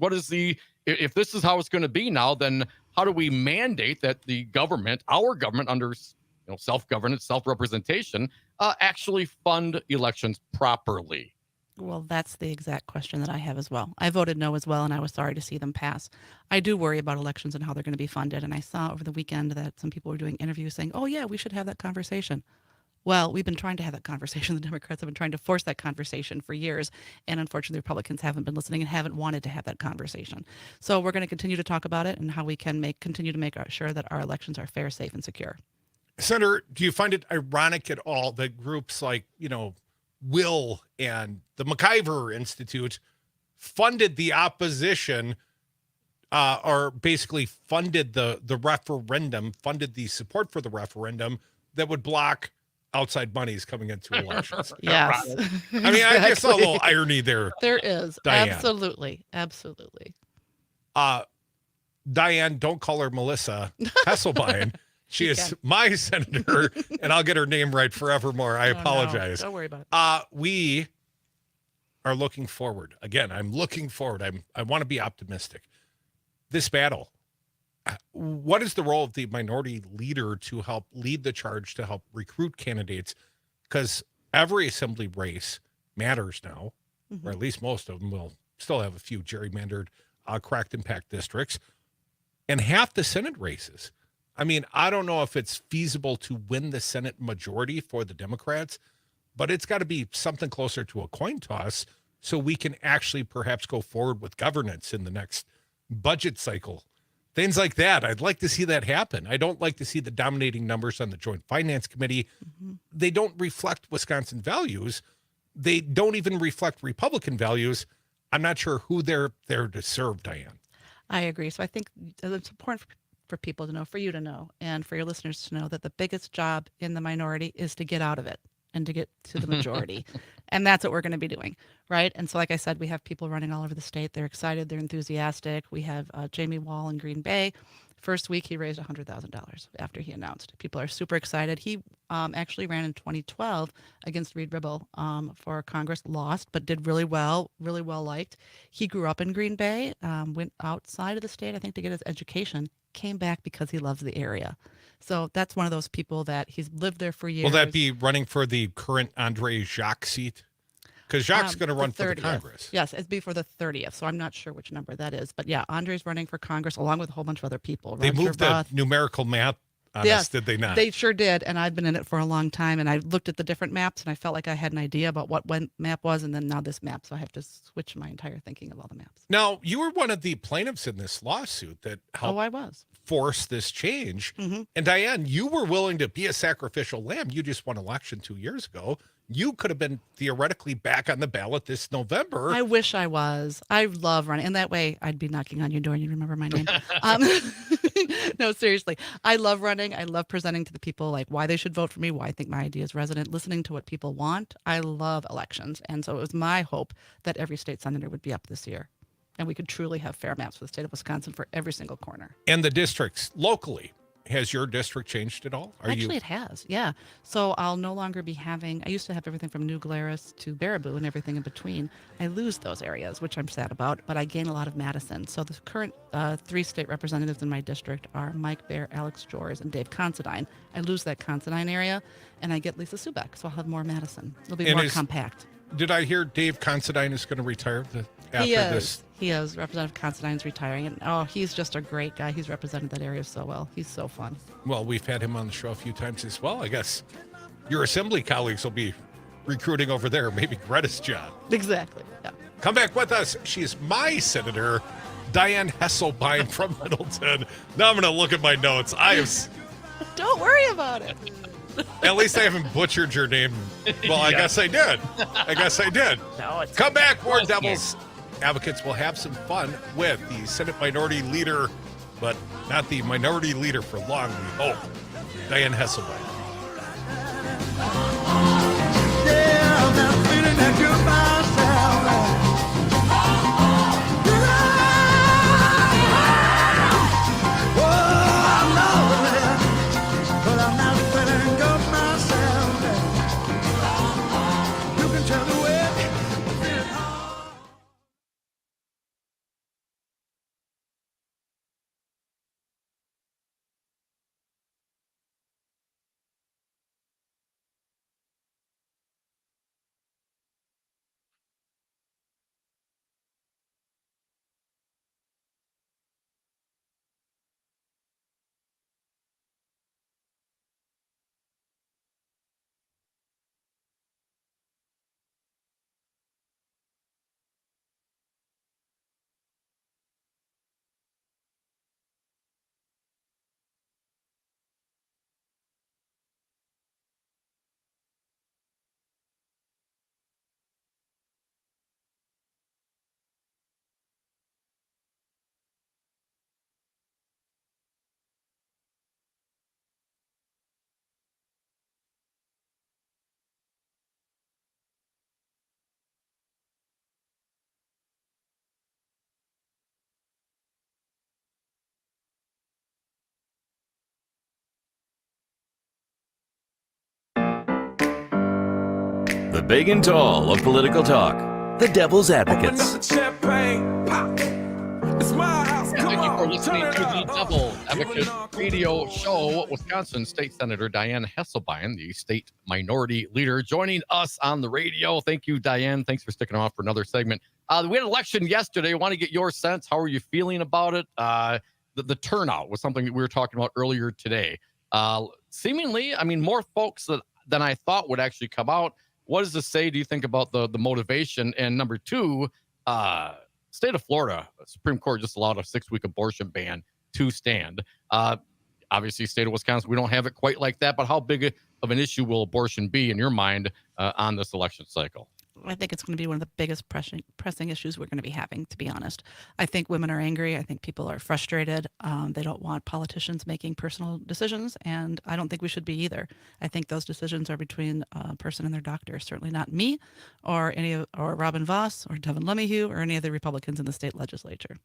B: if this is how it's going to be now, then how do we mandate that the government, our government under self-governance, self-representation, actually fund elections properly?
J: Well, that's the exact question that I have as well. I voted no as well, and I was sorry to see them pass. I do worry about elections and how they're going to be funded. And I saw over the weekend that some people were doing interviews saying, oh, yeah, we should have that conversation. Well, we've been trying to have that conversation. The Democrats have been trying to force that conversation for years. And unfortunately, the Republicans haven't been listening and haven't wanted to have that conversation. So we're going to continue to talk about it and how we can continue to make sure that our elections are fair, safe, and secure.
A: Senator, do you find it ironic at all that groups like, Will and the McIver Institute funded the opposition, or basically funded the referendum, funded the support for the referendum that would block outside monies coming into elections?
J: Yes.
A: I mean, I just saw a little irony there.
J: There is.
A: Diane.
J: Absolutely.
A: Diane, don't call her Melissa Hesselbein. She is my senator, and I'll get her name right forevermore. I apologize.
J: No. Don't worry about it.
A: We are looking forward. Again, I'm looking forward. I want to be optimistic. This battle, what is the role of the minority leader to help lead the charge, to help recruit candidates? Because every assembly race matters now, or at least most of them. Will still have a few gerrymandered, cracked impact districts, and half the Senate races. I mean, I don't know if it's feasible to win the Senate majority for the Democrats, but it's got to be something closer to a coin toss so we can actually perhaps go forward with governance in the next budget cycle. Things like that. I'd like to see that happen. I don't like to see the dominating numbers on the Joint Finance Committee. They don't reflect Wisconsin values. They don't even reflect Republican values. I'm not sure who they're there to serve, Diane.
J: I agree. So I think it's important for people to know, for you to know, and for your listeners to know that the biggest job in the minority is to get out of it and to get to the majority. And that's what we're going to be doing, right? And so, like I said, we have people running all over the state. They're excited. They're enthusiastic. We have Jamie Wall in Green Bay. First week, he raised $100,000 after he announced. People are super excited. He actually ran in 2012 against Reed Ribble for Congress, lost, but did really well liked. He grew up in Green Bay, went outside of the state, I think, to get his education, came back because he loves the area. So that's one of those people that he's lived there for years.
A: Will that be running for the current Andre Jacques seat? Because Jacques is going to run for the Congress.
J: Yes, it'd be for the 30th. So I'm not sure which number that is. But yeah, Andre's running for Congress along with a whole bunch of other people.
A: They moved the numerical map on us, did they not?
J: They sure did. And I've been in it for a long time. And I looked at the different maps and I felt like I had an idea about what one map was. And then now this map. So I have to switch my entire thinking of all the maps.
A: Now, you were one of the plaintiffs in this lawsuit that helped force this change. And Diane, you were willing to be a sacrificial lamb. You just won election 2 years ago. You could have been theoretically back on the ballot this November.
J: I wish I was. I love running. And that way I'd be knocking on your door and you'd remember my name. No, seriously. I love running. I love presenting to the people like why they should vote for me, why I think my idea is resonant, listening to what people want. I love elections. And so it was my hope that every state senator would be up this year. And we could truly have fair maps for the state of Wisconsin for every single corner.
A: And the districts locally. Has your district changed at all?
J: Actually, it has, yeah. So I'll no longer be having, I used to have everything from New Glarus to Baraboo and everything in between. I lose those areas, which I'm sad about, but I gain a lot of Madison. So the current 3 state representatives in my district are Mike Baer, Alex Jors, and Dave Considine. I lose that Considine area, and I get Lisa Subeck, so I'll have more Madison. It'll be more compact.
A: Did I hear Dave Considine is going to retire after this?
J: He is. Representative Considine's retiring. And he's just a great guy. He's represented that area so well. He's so fun.
A: Well, we've had him on the show a few times as well. I guess your assembly colleagues will be recruiting over there. Maybe Greta's job.
J: Exactly. Yeah.
A: Come back with us. She's my senator, Diane Hesselbein from Middleton. Now I'm going to look at my notes.
J: Don't worry about it.
A: At least I haven't butchered your name. Well, I guess I did.
J: No,
A: Come back. More Devil's Advocates will have some fun with the Senate Minority Leader, but not the Minority Leader for long, we hope, Diane Hesselbein.
G: big and tall of political talk, the Devil's Advocates.
B: Thank you for listening to the Devil Advocate Radio Show. Wisconsin State Senator Diane Hesselbein, the state minority leader, joining us on the radio. Thank you, Diane. Thanks for sticking around for another segment. We had an election yesterday. I want to get your sense. How are you feeling about it? The turnout was something that we were talking about earlier today. Seemingly, I mean, more folks than I thought would actually come out. What does this say, do you think, about the motivation? And number two, state of Florida, Supreme Court just allowed a 6-week abortion ban to stand. Obviously, state of Wisconsin, we don't have it quite like that. But how big of an issue will abortion be in your mind on this election cycle?
J: I think it's going to be one of the biggest pressing issues we're going to be having, to be honest. I think women are angry. I think people are frustrated. They don't want politicians making personal decisions, and I don't think we should be either. I think those decisions are between a person and their doctor, certainly not me or Robin Voss or Devin LeMahieu or any of the Republicans in the state legislature.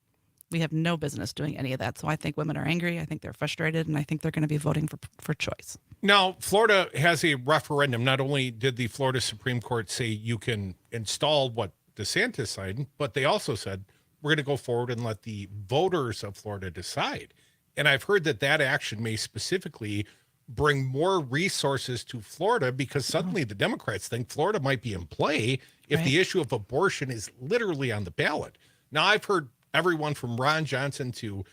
J: We have no business doing any of that. So I think women are angry. I think they're frustrated, and I think they're going to be voting for choice.
A: Now, Florida has a referendum. Not only did the Florida Supreme Court say you can install what DeSantis signed, but they also said we're going to go forward and let the voters of Florida decide. And I've heard that action may specifically bring more resources to Florida because suddenly the Democrats think Florida might be in play if the issue of abortion is literally on the ballot. Now, I've heard everyone from Ron Johnson to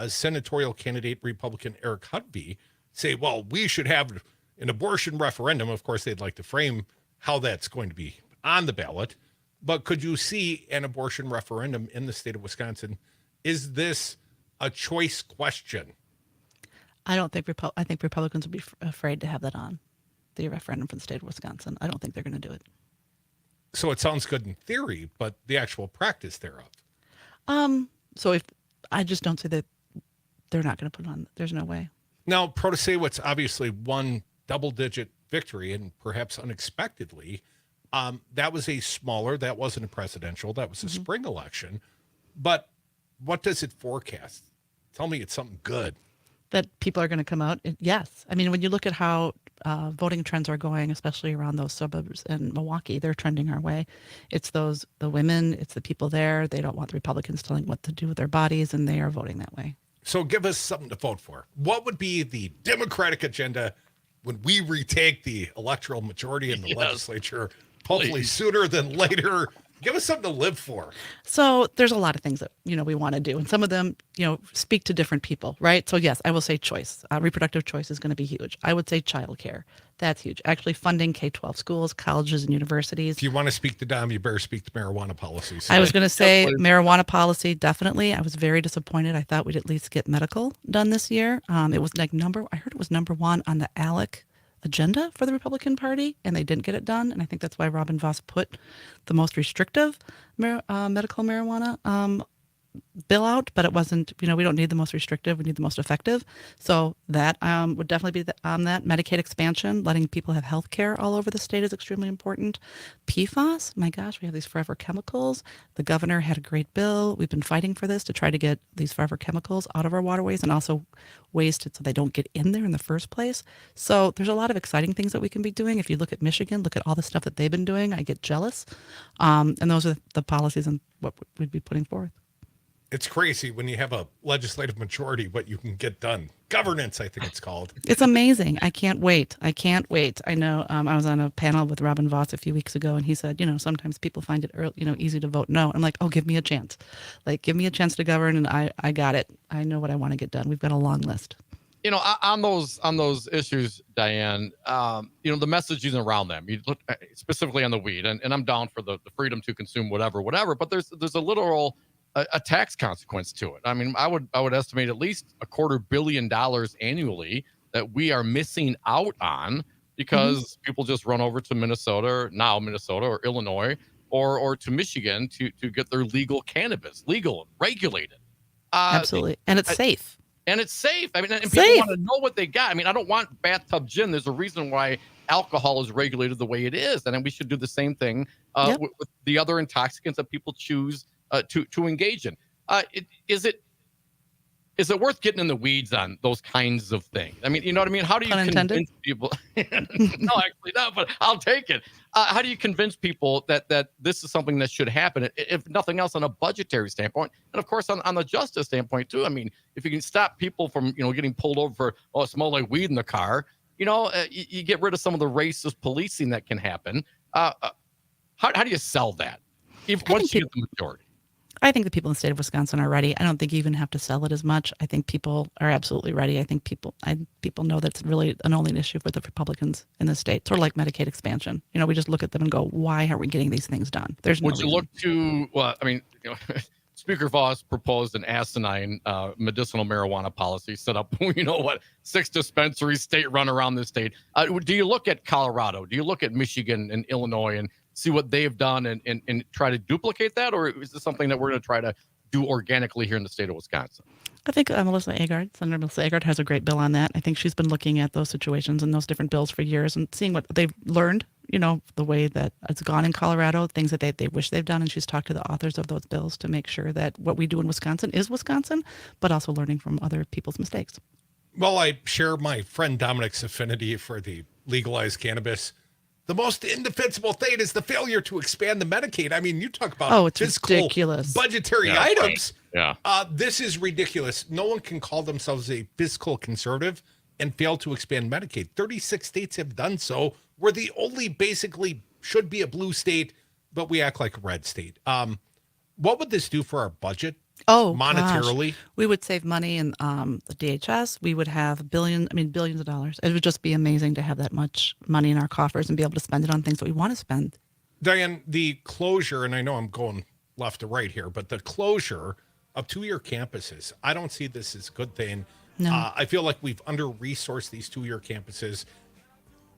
A: senatorial candidate Republican Eric Hudvey say, well, we should have an abortion referendum. Of course, they'd like to frame how that's going to be on the ballot. But could you see an abortion referendum in the state of Wisconsin? Is this a choice question?
J: I don't think I think Republicans would be afraid to have that on the referendum for the state of Wisconsin. I don't think they're going to do it.
A: So it sounds good in theory, but the actual practice thereof.
J: So if I just don't see that they're not going to put it on, there's no way.
A: Now, Protasewicz obviously won double-digit victory, and perhaps unexpectedly. That was a smaller, that wasn't a presidential, that was a spring election. But what does it forecast? Tell me it's something good.
J: That people are going to come out? Yes. I mean, when you look at how voting trends are going, especially around those suburbs in Milwaukee, they're trending our way. It's the women, it's the people there. They don't want the Republicans telling what to do with their bodies, and they are voting that way.
A: So give us something to vote for. What would be the Democratic agenda when we retake the electoral majority in the legislature, hopefully sooner than later? Give us something to live for.
J: So there's a lot of things that, we want to do. And some of them, speak to different people, right? So yes, I will say choice. Reproductive choice is going to be huge. I would say childcare. That's huge. Actually funding K-12 schools, colleges, and universities.
A: If you want to speak to Dom, you better speak to marijuana policies.
J: I was going to say marijuana policy, definitely. I was very disappointed. I thought we'd at least get medical done this year. It was I heard it was number one on the ALEC agenda for the Republican Party, and they didn't get it done. And I think that's why Robin Voss put the most restrictive medical marijuana bill out, but it wasn't, we don't need the most restrictive, we need the most effective. So that would definitely be on that. Medicaid expansion, letting people have health care all over the state is extremely important. PFAS, my gosh, we have these forever chemicals. The governor had a great bill. We've been fighting for this to try to get these forever chemicals out of our waterways and also ways so they don't get in there in the first place. So there's a lot of exciting things that we can be doing. If you look at Michigan, look at all the stuff that they've been doing, I get jealous. And those are the policies and what we'd be putting forth.
A: It's crazy when you have a legislative majority, what you can get done. Governance, I think it's called.
J: It's amazing. I can't wait. I know I was on a panel with Robin Voss a few weeks ago, and he said, sometimes people find it easy to vote no. I'm like, oh, give me a chance. Give me a chance to govern, and I got it. I know what I want to get done. We've got a long list.
B: On those issues, Diane, the messaging around them, you look specifically on the weed, and I'm down for the freedom to consume whatever, but there's a literal a tax consequence to it. I mean, I would estimate at least $250 million annually that we are missing out on because people just run over to Minnesota or Illinois or to Michigan to get their legal cannabis, legal, regulated.
J: Absolutely. And it's safe.
B: And it's safe. I mean, and people want to know what they got. I mean, I don't want bathtub gin. There's a reason why alcohol is regulated the way it is. And then we should do the same thing with the other intoxicants that people choose to engage in. Is it is it worth getting in the weeds on those kinds of things? I mean, you know what I mean? How do you
J: Pun intended?
B: convince people? No, actually not, but I'll take it. How do you convince people that this is something that should happen, if nothing else, on a budgetary standpoint, and of course on the justice standpoint too? I mean, if you can stop people from getting pulled over for it smell like weed in the car, you get rid of some of the racist policing that can happen. How do you sell that once you get the majority?
J: I think the people in the state of Wisconsin are ready. I don't think you even have to sell it as much. I think people are absolutely ready. I think people know that's really only an issue for the Republicans in the state. Sort of like Medicaid expansion. We just look at them and go, why aren't we getting these things done? There's no
B: Would you
J: reason.
B: look to? Well, I mean, Speaker Voss proposed an asinine medicinal marijuana policy, set up 6 dispensaries state-run around the state. Do you look at Colorado? Do you look at Michigan and Illinois and see what they've done and try to duplicate that? Or is this something that we're going to try to do organically here in the state of Wisconsin?
J: I think Senator Melissa Agard has a great bill on that. I think she's been looking at those situations and those different bills for years and seeing what they've learned, the way that it's gone in Colorado, things that they wish they've done. And she's talked to the authors of those bills to make sure that what we do in Wisconsin is Wisconsin, but also learning from other people's mistakes.
A: Well, I share my friend Dominic's affinity for the legalized cannabis. The most indefensible thing is the failure to expand the Medicaid. I mean, you talk about
J: it's ridiculous.
A: Budgetary items.
B: Right. Yeah.
A: This is ridiculous. No one can call themselves a fiscal conservative and fail to expand Medicaid. 36 states have done so. We're the only basically should be a blue state, but we act like a red state. What would this do for our budget? Monetarily?
J: Gosh. We would save money in the DHS. We would have billions of dollars. It would just be amazing to have that much money in our coffers and be able to spend it on things that we want to spend.
A: Diane, the closure, and I know I'm going left to right here, but the closure of 2-year campuses, I don't see this as a good thing.
J: No.
A: I feel like we've under-resourced these 2-year campuses.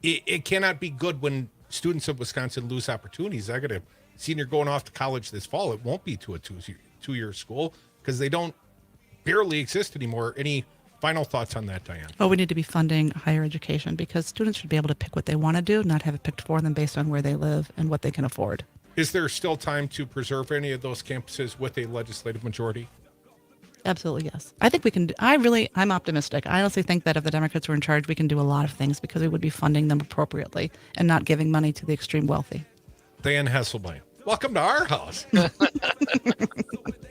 A: It cannot be good when students of Wisconsin lose opportunities. I got a senior going off to college this fall. It won't be to a two-year school because they don't barely exist anymore. Any final thoughts on that, Diane?
J: Well, we need to be funding higher education because students should be able to pick what they want to do, not have it picked for them based on where they live and what they can afford.
A: Is there still time to preserve any of those campuses with a legislative majority?
J: Absolutely, yes. I think we can. I'm optimistic. I honestly think that if the Democrats were in charge, we can do a lot of things because we would be funding them appropriately and not giving money to the extreme wealthy.
A: Diane Hesselbein, welcome to our house.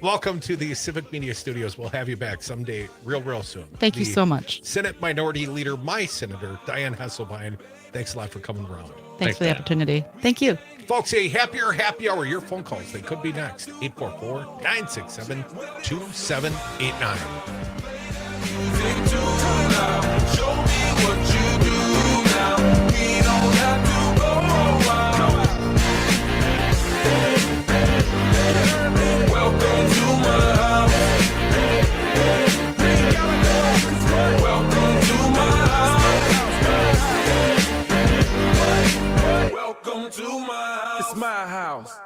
A: Welcome to the Civic Media Studios. We'll have you back someday real soon.
J: Thank you so much.
A: Senate Minority Leader, my senator, Diane Hesselbein. Thanks a lot for coming around.
J: Thanks for the opportunity. Thank you.
A: Folks, a happier happy hour. Your phone calls, they could be next. 844-967-2789.
E: It's my house.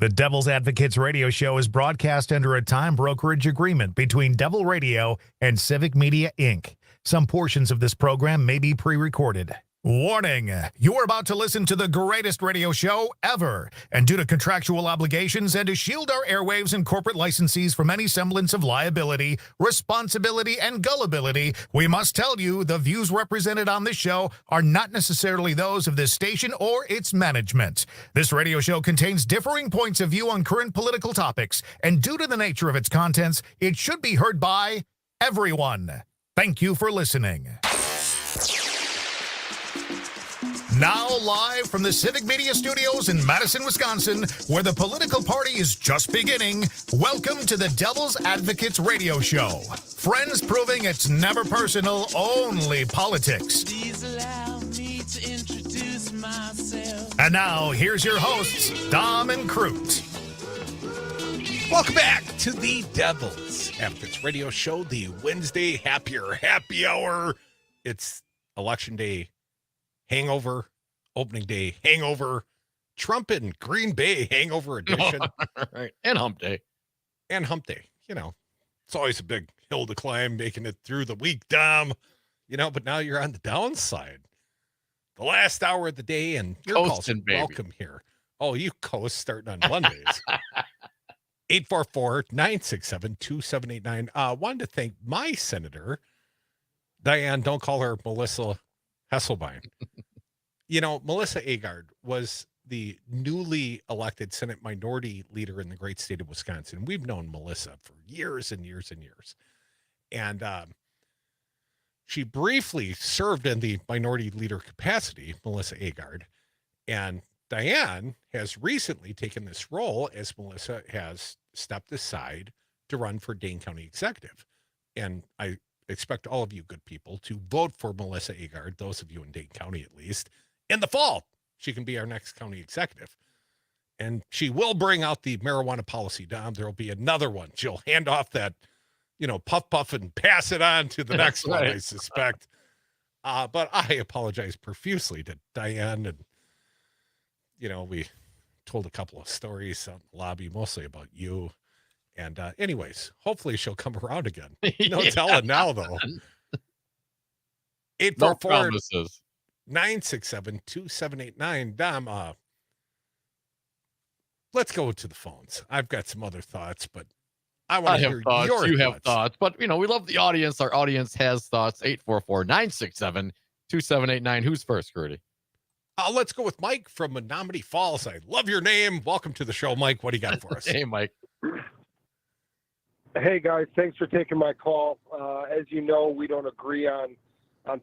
D: The Devil's Advocates radio show is broadcast under a time brokerage agreement between Devil Radio and Civic Media Inc. Some portions of this program may be pre-recorded. Warning, you're about to listen to the greatest radio show ever. And due to contractual obligations and to shield our airwaves and corporate licensees from any semblance of liability, responsibility, and gullibility, we must tell you the views represented on this show are not necessarily those of this station or its management. This radio show contains differing points of view on current political topics, and due to the nature of its contents, it should be heard by everyone. Thank you for listening. Now live from the Civic Media Studios in Madison, Wisconsin, where the political party is just beginning, welcome to the Devil's Advocates radio show. Friends proving it's never personal, only politics.
E: Please allow me to introduce myself.
D: And now, here's your hosts, Dom and Crute.
A: Welcome back to the Devil's Advocates radio show, the Wednesday happy hour. It's election day hangover, opening day hangover, Trump and Green Bay hangover edition.
B: Right. And hump day.
A: And hump day. You know, it's always a big hill to climb, making it through the week, Dom. You know, but now you're on the downside. The last hour of the day, and your calls are welcome here. Oh, you coast starting on Mondays. 844-967-2789. Wanted to thank my senator, Diane, don't call her Melissa Hesselbein. You know, Melissa Agard was the newly elected Senate minority leader in the great state of Wisconsin. We've known Melissa for years and years and years. And she briefly served in the minority leader capacity, Melissa Agard. And Diane has recently taken this role as Melissa has stepped aside to run for Dane County Executive. And I expect all of you good people to vote for Melissa Agard, those of you in Dane County at least, in the fall. She can be our next county executive. And she will bring out the marijuana policy, Dom. There will be another one. She'll hand off that, puff and pass it on to the next one, I suspect. But I apologize profusely to Diane. And, we told a couple of stories out in the lobby, mostly about you. And anyways, hopefully she'll come around again. No telling now, though. 844-967-2789. Dom, let's go to the phones. I've got some other thoughts, but I want to hear
B: thoughts.
A: your
B: You
A: thoughts.
B: have thoughts, but, we love the audience. Our audience has thoughts. 844-967-2789. Who's first, Rudy?
A: Let's go with Mike from Menominee Falls. I love your name. Welcome to the show, Mike. What do you got for us?
B: Hey, Mike.
K: Hey, guys. Thanks for taking my call. As you know, we don't agree on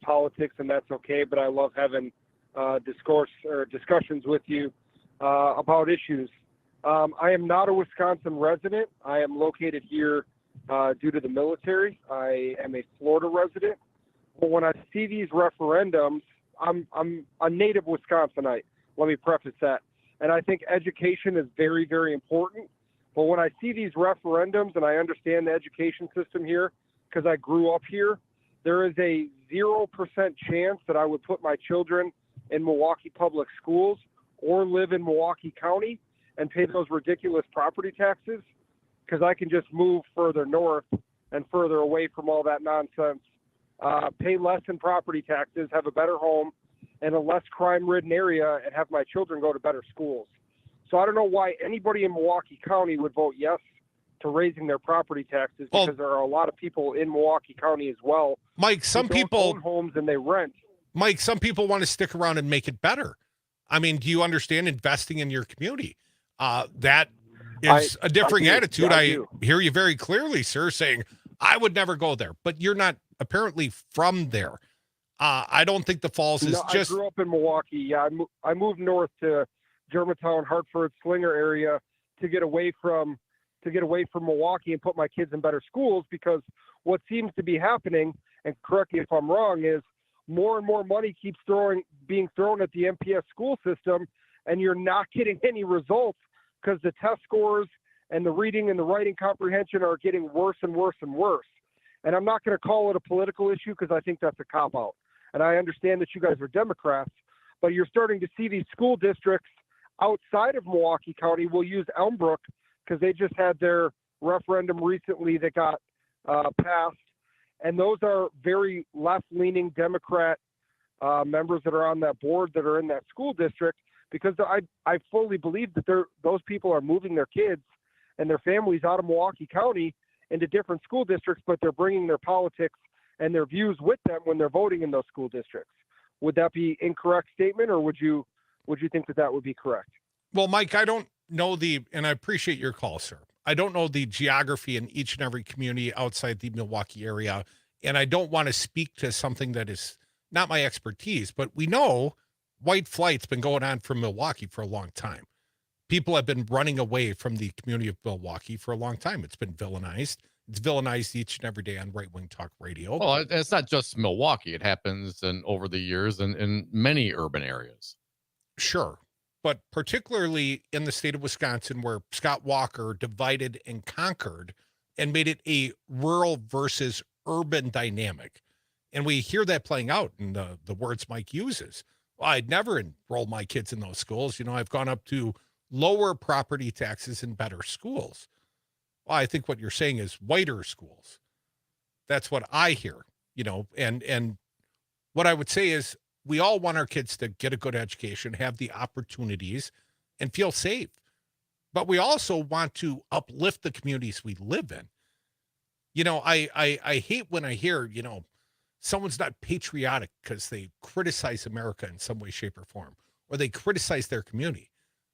K: politics, and that's okay, but I love having discussions with you about issues. I am not a Wisconsin resident. I am located here due to the military. I am a Florida resident. But when I see these referendums, I'm a native Wisconsinite. Let me preface that. And I think education is very, very important. But when I see these referendums, and I understand the education system here because I grew up here, there is a 0% chance that I would put my children in Milwaukee public schools or live in Milwaukee County and pay those ridiculous property taxes because I can just move further north and further away from all that nonsense. Pay less in property taxes, have a better home in a less crime-ridden area, and have my children go to better schools. So I don't know why anybody in Milwaukee County would vote yes to raising their property taxes because there are a lot of people in Milwaukee County as well.
A: Mike, some people
K: own homes and they rent.
A: Mike, some people want to stick around and make it better. I mean, do you understand investing in your community? That is a differing attitude. I hear you very clearly, sir, saying I would never go there, but you're not apparently from there. I don't think the Falls is just.
K: I grew up in Milwaukee. Yeah, I moved north to Germantown, Hartford, Slinger area to get away from Milwaukee and put my kids in better schools because what seems to be happening, and correct me if I'm wrong, is more and more money keeps being thrown at the MPS school system, and you're not getting any results because the test scores and the reading and the writing comprehension are getting worse and worse and worse. And I'm not going to call it a political issue because I think that's a cop-out. And I understand that you guys are Democrats, but you're starting to see these school districts outside of Milwaukee County, we'll use Elmbrook because they just had their referendum recently that got passed. And those are very left-leaning Democrat members that are on that board that are in that school district, because I fully believe that those people are moving their kids and their families out of Milwaukee County into different school districts, but they're bringing their politics and their views with them when they're voting in those school districts. Would that be incorrect statement, or would you think that would be correct?
A: Well, Mike, I don't know and I appreciate your call, sir. I don't know the geography in each and every community outside the Milwaukee area, and I don't want to speak to something that is not my expertise, but we know white flight's been going on from Milwaukee for a long time. People have been running away from the community of Milwaukee for a long time. It's been villainized. It's villainized each and every day on right-wing talk radio.
B: Well, it's not just Milwaukee. It happens over the years in many urban areas.
A: Sure. But particularly in the state of Wisconsin, where Scott Walker divided and conquered and made it a rural versus urban dynamic. And we hear that playing out in the words Mike uses. Well, I'd never enroll my kids in those schools. I've gone up to lower property taxes and better schools. Well, I think what you're saying is whiter schools. That's what I hear, and what I would say is we all want our kids to get a good education, have the opportunities, and feel safe. But we also want to uplift the communities we live in. I hate when I hear, someone's not patriotic because they criticize America in some way, shape, or form, or they criticize their community.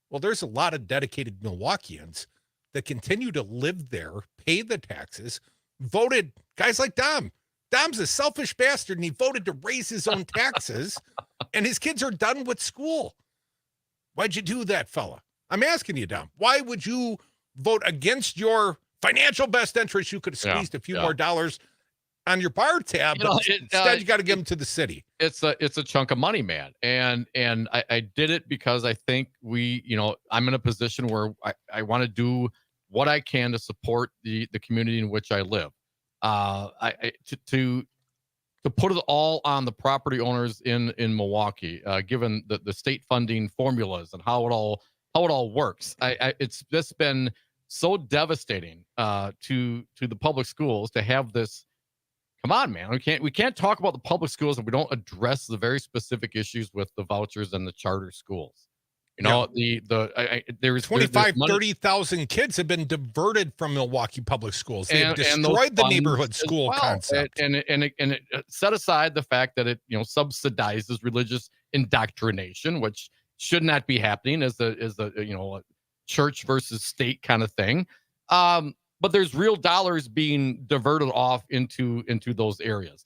A: Well, there's a lot of dedicated Milwaukeeans that continue to live there, pay the taxes, voted, guys like Dom. Dom's a selfish bastard, and he voted to raise his own taxes, and his kids are done with school. Why'd you do that, fella? I'm asking you, Dom. Why would you vote against your financial best interest? You could have squeezed a few more dollars on your bar tab, but instead you got to give them to the city.
B: It's a chunk of money, man. And I did it because I think I'm in a position where I want to do what I can to support the community in which I live. To put it all on the property owners in Milwaukee, given the state funding formulas and how it all works. It's just been so devastating to the public schools to have this. Come on, man. We can't talk about the public schools if we don't address the very specific issues with the vouchers and the charter schools. There's
A: 30,000 kids have been diverted from Milwaukee public schools. They've destroyed the neighborhood school concept.
B: And it set aside the fact that it subsidizes religious indoctrination, which should not be happening as a church versus state kind of thing. But there's real dollars being diverted off into those areas.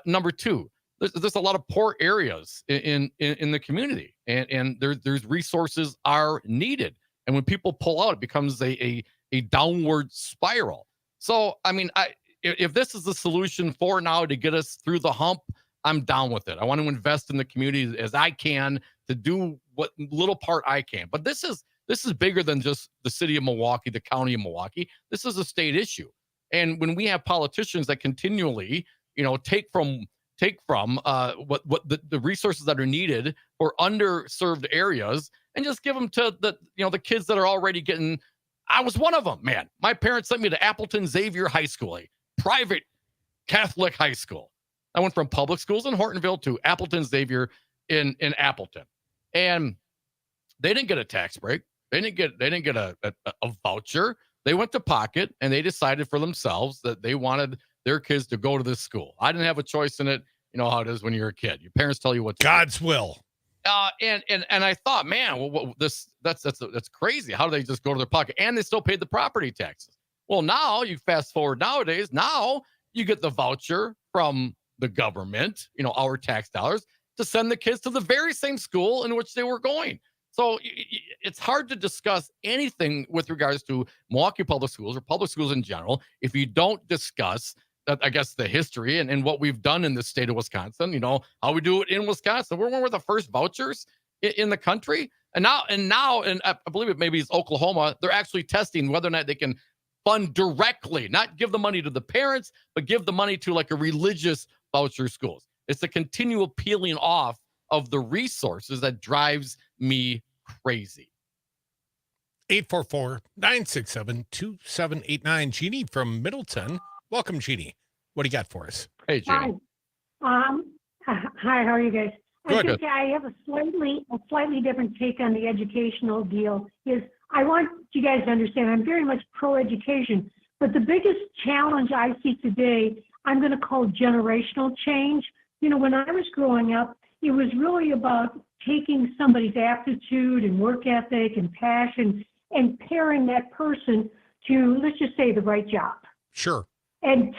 B: Number two, there's a lot of poor areas in the community, and there's resources are needed. And when people pull out, it becomes a downward spiral. So, I mean, if this is the solution for now to get us through the hump, I'm down with it. I want to invest in the community as I can to do what little part I can. But this is bigger than just the city of Milwaukee, the county of Milwaukee. This is a state issue. And when we have politicians that continually, take from what the resources that are needed for underserved areas and just give them to the kids that are already getting. I was one of them, man. My parents sent me to Appleton Xavier High School, a private Catholic high school. I went from public schools in Hortonville to Appleton Xavier in Appleton, and they didn't get a tax break. They didn't get a voucher. They went to pocket, and they decided for themselves that they wanted their kids to go to this school. I didn't have a choice in it. You know how it is when you're a kid. Your parents tell you what to
A: God's will.
B: And I thought, man, that's crazy. How do they just go to their pocket? And they still paid the property taxes. Well, now you fast forward nowadays. Now you get the voucher from the government, our tax dollars, to send the kids to the very same school in which they were going. So it's hard to discuss anything with regards to Milwaukee public schools or public schools in general if you don't discuss, I guess, the history and what we've done in the state of Wisconsin. How we do it in Wisconsin. We're one of the first vouchers in the country, and now, I believe it maybe it's Oklahoma. They're actually testing whether or not they can fund directly, not give the money to the parents, but give the money to like a religious voucher schools. It's the continual peeling off of the resources that drives me crazy.
A: 844-967-2789. Jeannie from Middleton. Welcome, Jeannie. What do you got for us?
B: Hey, Jeannie.
L: Hi, how are you guys?
A: Good.
L: I think I have a slightly different take on the educational deal. I want you guys to understand I'm very much pro-education, but the biggest challenge I see today, I'm going to call generational change. You know, when I was growing up, it was really about taking somebody's aptitude and work ethic and passion and pairing that person to, let's just say, the right job.
A: Sure.
L: And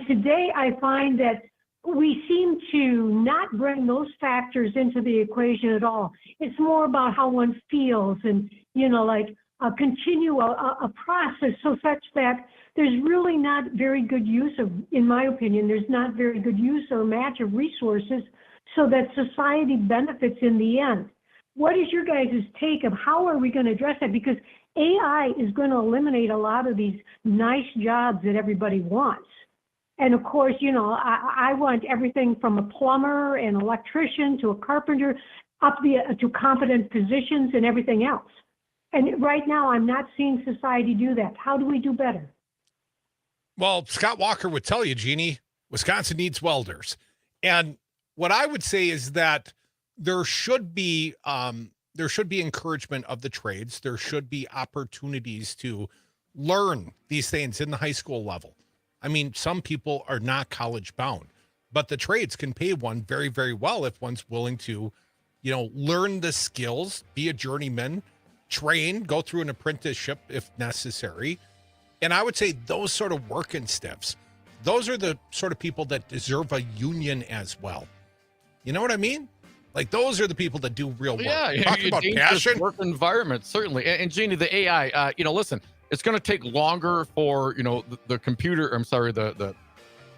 L: today I find that we seem to not bring those factors into the equation at all. It's more about how one feels and, you know, like continue a process so such that there's really not very good use of, in my opinion, there's not very good use or match of resources so that society benefits in the end. What is your guys' take of how are we going to address that? Because AI is going to eliminate a lot of these nice jobs that everybody wants. And of course, you know, I want everything from a plumber, an electrician, to a carpenter, to competent physicians and everything else. And right now, I'm not seeing society do that. How do we do better?
A: Well, Scott Walker would tell you, Jeannie, Wisconsin needs welders. And what I would say is that there should be encouragement of the trades. There should be opportunities to learn these things in the high school level. I mean, some people are not college bound, but the trades can pay one very, very well if one's willing to, you know, learn the skills, be a journeyman, train, go through an apprenticeship if necessary. And I would say those sort of working stiffs, those are the sort of people that deserve a union as well. You know what I mean? Like, those are the people that do real work.
B: Yeah,
A: Talking about passion.
B: Work environment, certainly. And Jeannie, the AI, you know, listen, it's going to take longer for, you know, the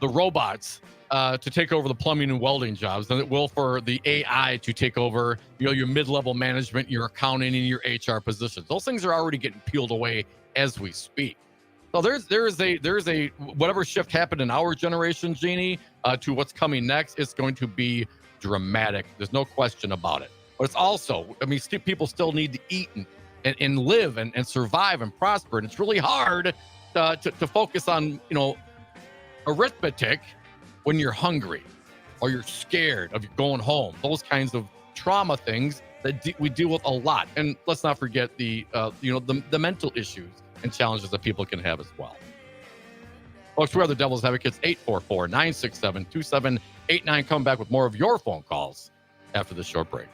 B: robots to take over the plumbing and welding jobs than it will for the AI to take over, you know, your mid-level management, your accounting, and your HR positions. Those things are already getting peeled away as we speak. So there is a whatever shift happened in our generation, Jeannie, to what's coming next, it's going to be dramatic. There's no question about it. But it's also, I mean, people still need to eat and live and survive and prosper. And it's really hard to focus on, you know, arithmetic when you're hungry or you're scared of going home. Those kinds of trauma things that we deal with a lot. And let's not forget the mental issues and challenges that people can have as well. Folks, we are the Devil's Advocates. 844-967-2789. Come back with more of your phone calls after this short break.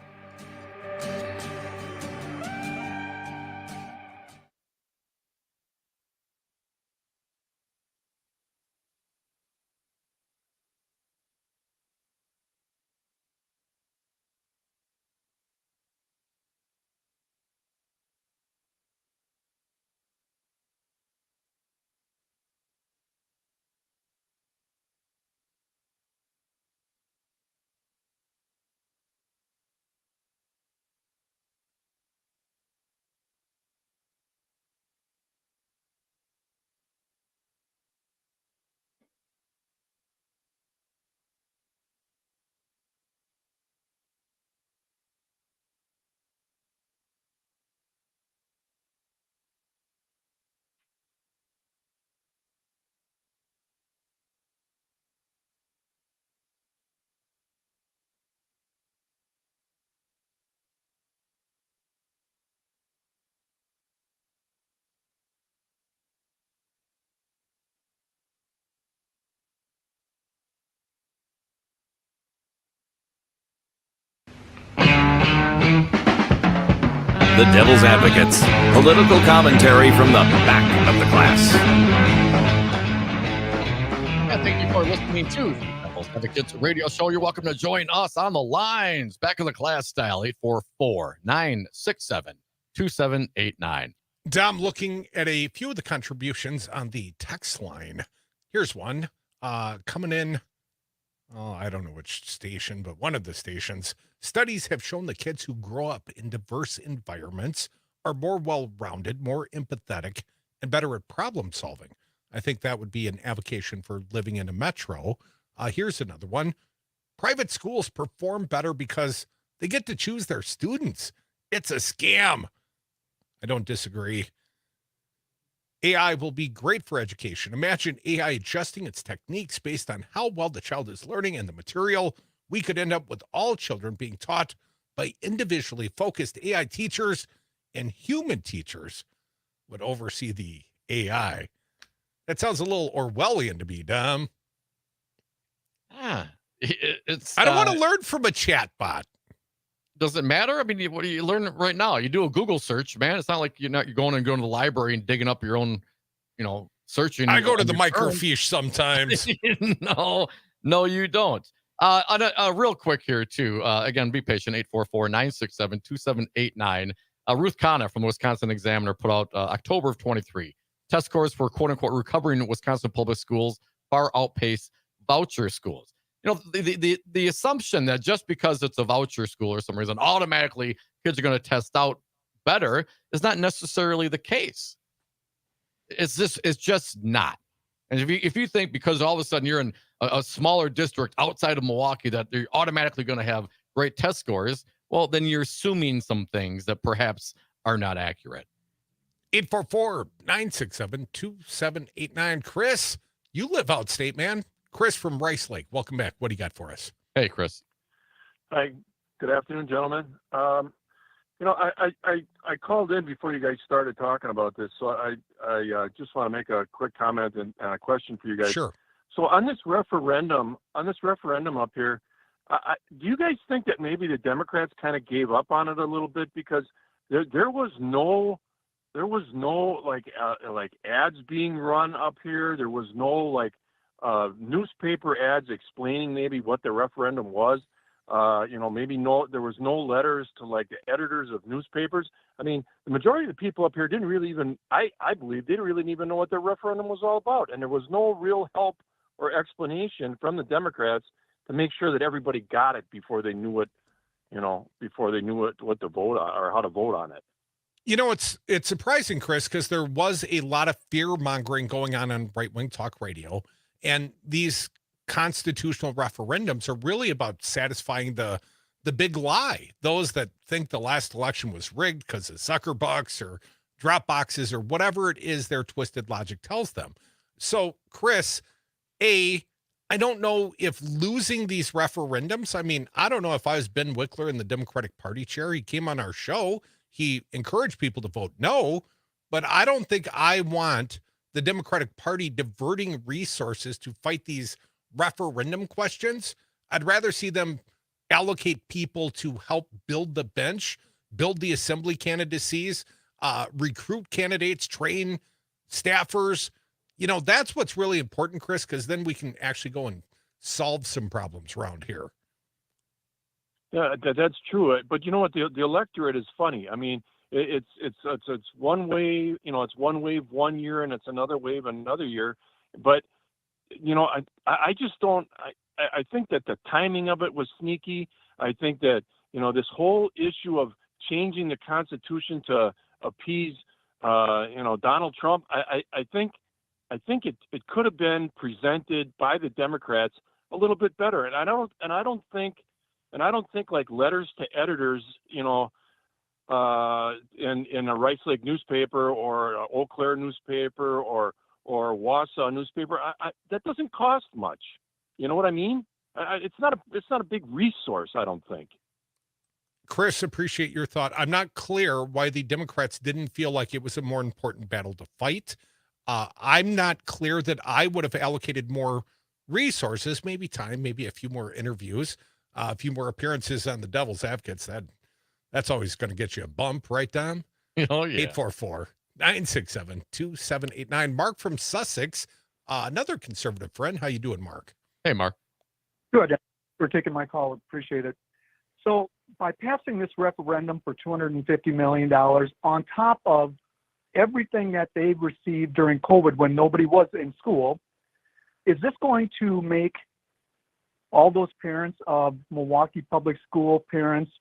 G: The Devil's Advocates. Political commentary from the back of the class.
B: Yeah, thank you for listening to the Devil's Advocates radio show. You're welcome to join us on the lines. Back of the class style, 844-967-2789.
A: Dom, looking at a few of the contributions on the text line. Here's one coming in. Oh, I don't know which station, but one of the stations. Studies have shown the kids who grow up in diverse environments are more well-rounded, more empathetic, and better at problem solving. I think that would be an avocation for living in a metro. Here's another one. Private schools perform better because they get to choose their students. It's a scam. I don't disagree. AI will be great for education. Imagine AI adjusting its techniques based on how well the child is learning and the material. We could end up with all children being taught by individually focused AI teachers, and human teachers would oversee the AI. That sounds a little Orwellian to me, Dom.
B: I
A: don't want to learn from a chatbot.
B: Does it matter? I mean, what are you learning right now? You do a Google search, man. It's not like you're going to the library and digging up your own, searching.
A: I go to the microfiche sometimes.
B: No, you don't. Real quick here, too. Again, be patient. 844-967-2789. Ruth Kana from the Wisconsin Examiner put out October of 23. Test scores for quote-unquote recovering Wisconsin public schools far outpace voucher schools. The assumption that just because it's a voucher school or some reason, automatically kids are going to test out better is not necessarily the case. It's just not. And if you think because all of a sudden you're in a smaller district outside of Milwaukee that you're automatically going to have great test scores, well, then you're assuming some things that perhaps are not accurate.
A: 844-967-2789. Chris, you live outstate, man. Chris from Rice Lake. Welcome back. What do you got for us?
B: Hey, Chris.
M: Hi. Good afternoon, gentlemen. I called in before you guys started talking about this, so I just want to make a quick comment and a question for you guys.
A: Sure.
M: So on this referendum up here, do you guys think that maybe the Democrats kind of gave up on it a little bit because there was no like ads being run up here. There was no newspaper ads explaining maybe what the referendum was. There was no letters to like the editors of newspapers. I mean, the majority of the people up here didn't really even, I believe, they didn't really even know what the referendum was all about. And there was no real help or explanation from the Democrats to make sure that everybody got it before they knew what to vote on or how to vote on it.
A: It's surprising, Chris, because there was a lot of fear mongering going on right-wing talk radio. And these constitutional referendums are really about satisfying the big lie. Those that think the last election was rigged because of sucker bucks or drop boxes or whatever it is their twisted logic tells them. So, Chris, I don't know if losing these referendums, I mean, I don't know if I was Ben Wickler in the Democratic Party chair. He came on our show. He encouraged people to vote no, but I don't think I want the Democratic Party diverting resources to fight these referendum questions. I'd rather see them allocate people to help build the bench, build the assembly candidacies, recruit candidates, train staffers. That's what's really important, Chris, because then we can actually go and solve some problems around here.
M: Yeah, that's true. But you know what? The electorate is funny. I mean, it's one wave. It's one wave one year, and it's another wave another year. But I just don't. I think that the timing of it was sneaky. I think that this whole issue of changing the Constitution to appease Donald Trump. I think it could have been presented by the Democrats a little bit better. And I don't think like letters to editors, in a Rice Lake newspaper or a Eau Claire newspaper or Wausau newspaper, that doesn't cost much. You know what I mean? It's not a big resource, I don't think.
A: Chris, appreciate your thought. I'm not clear why the Democrats didn't feel like it was a more important battle to fight. I'm not clear that I would have allocated more resources, maybe time, maybe a few more interviews, a few more appearances on the Devil's Advocates. That's always going to get you a bump, right, Dom?
B: Oh, yeah.
A: 844-967-2789. Mark from Sussex, another conservative friend. How you doing, Mark?
B: Hey, Mark.
N: Good. For taking my call. Appreciate it. So by passing this referendum for $250 million on top of everything that they've received during COVID when nobody was in school, is this going to make all those parents of Milwaukee public school parents,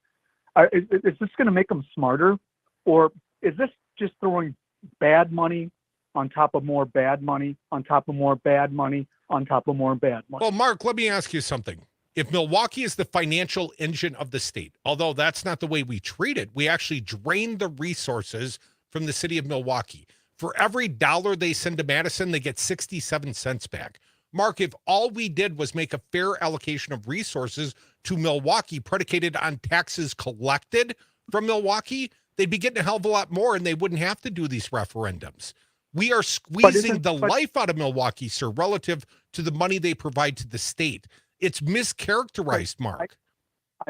N: is this going to make them smarter? Or is this just throwing bad money on top of more bad money, on top of more bad money, on top of more bad money?
A: Well, Mark, let me ask you something. If Milwaukee is the financial engine of the state, although that's not the way we treat it, we actually drain the resources from the city of Milwaukee. For every dollar they send to Madison, they get 67 cents back. Mark, if all we did was make a fair allocation of resources to Milwaukee predicated on taxes collected from Milwaukee, they'd be getting a hell of a lot more and they wouldn't have to do these referendums. We are squeezing the life out of Milwaukee, sir, relative to the money they provide to the state. It's mischaracterized, Mark.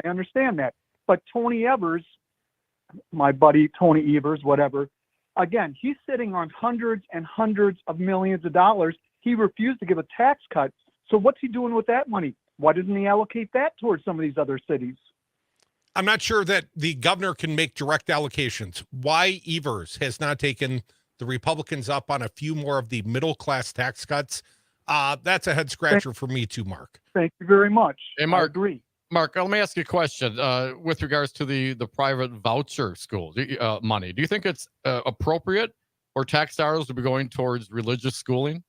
N: I understand that. But Tony Evers, my buddy Tony Evers, whatever, again, he's sitting on hundreds and hundreds of millions of dollars. He refused to give a tax cut. So what's he doing with that money? Why doesn't he allocate that towards some of these other cities?
A: I'm not sure that the governor can make direct allocations. Why Evers has not taken the Republicans up on a few more of the middle-class tax cuts, that's a head-scratcher for me too, Mark.
N: Thank you very much.
B: Hey, Mark.
N: I agree.
B: Mark, let me ask you a question with regards to the private voucher schools money. Do you think it's appropriate for tax dollars to be going towards religious schooling?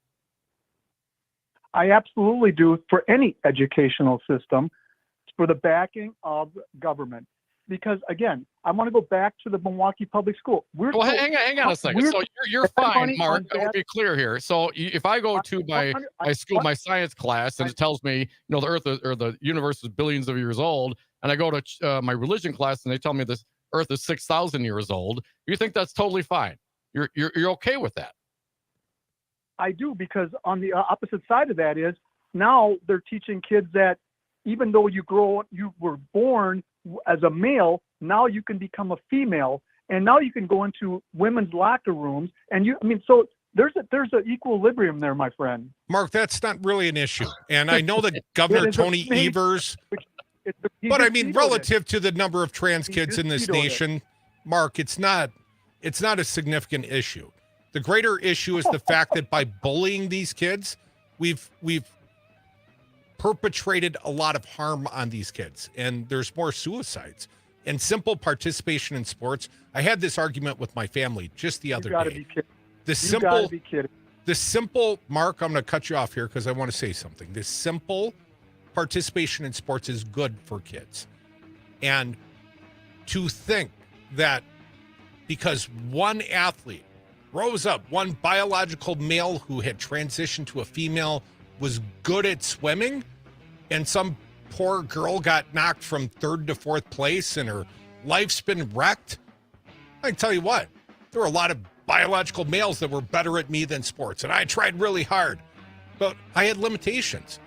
N: I absolutely do for any educational system, for the backing of government. Because again, I want to go back to the Milwaukee Public School.
B: Hang on a second. So you're fine, Mark. I want to be clear here. So if I go to my school, my science class, and it tells me, the Earth or the universe is billions of years old, and I go to my religion class and they tell me this Earth is 6,000 years old, you think that's totally fine? You're okay with that?
N: I do, because on the opposite side of that is now they're teaching kids that even though you were born as a male, now you can become a female, and now you can go into women's locker rooms, and so there's an equilibrium there, my friend.
A: Mark, that's not really an issue, and I know that Governor Tony Evers, but I mean, relative to the number of trans kids in this nation, Mark, it's not a significant issue. The greater issue is the fact that by bullying these kids, we've perpetrated a lot of harm on these kids, and there's more suicides. And simple participation in sports. I had this argument with my family just the other day.
N: Be kidding.
A: You gotta be kidding. The simple, Mark, I'm going to cut you off here because I want to say something. This simple participation in sports is good for kids. And to think that because one athlete rose up, one biological male who had transitioned to a female was good at swimming, and some poor girl got knocked from 3rd to 4th place and her life's been wrecked. I can tell you what, there were a lot of biological males that were better at me than sports, and I tried really hard, but I had limitations.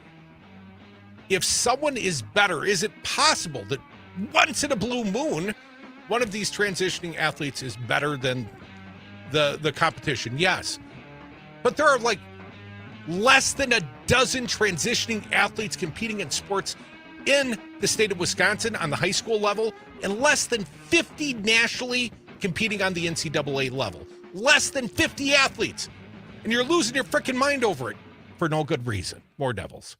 A: If someone is better, is it possible that once in a blue moon, one of these transitioning athletes is better than the competition? Yes. But there are like less than a dozen transitioning athletes competing in sports in the state of Wisconsin on the high school level, and less than 50 nationally competing on the NCAA level. Less than 50 athletes. And you're losing your freaking mind over it for no good reason. More Devils.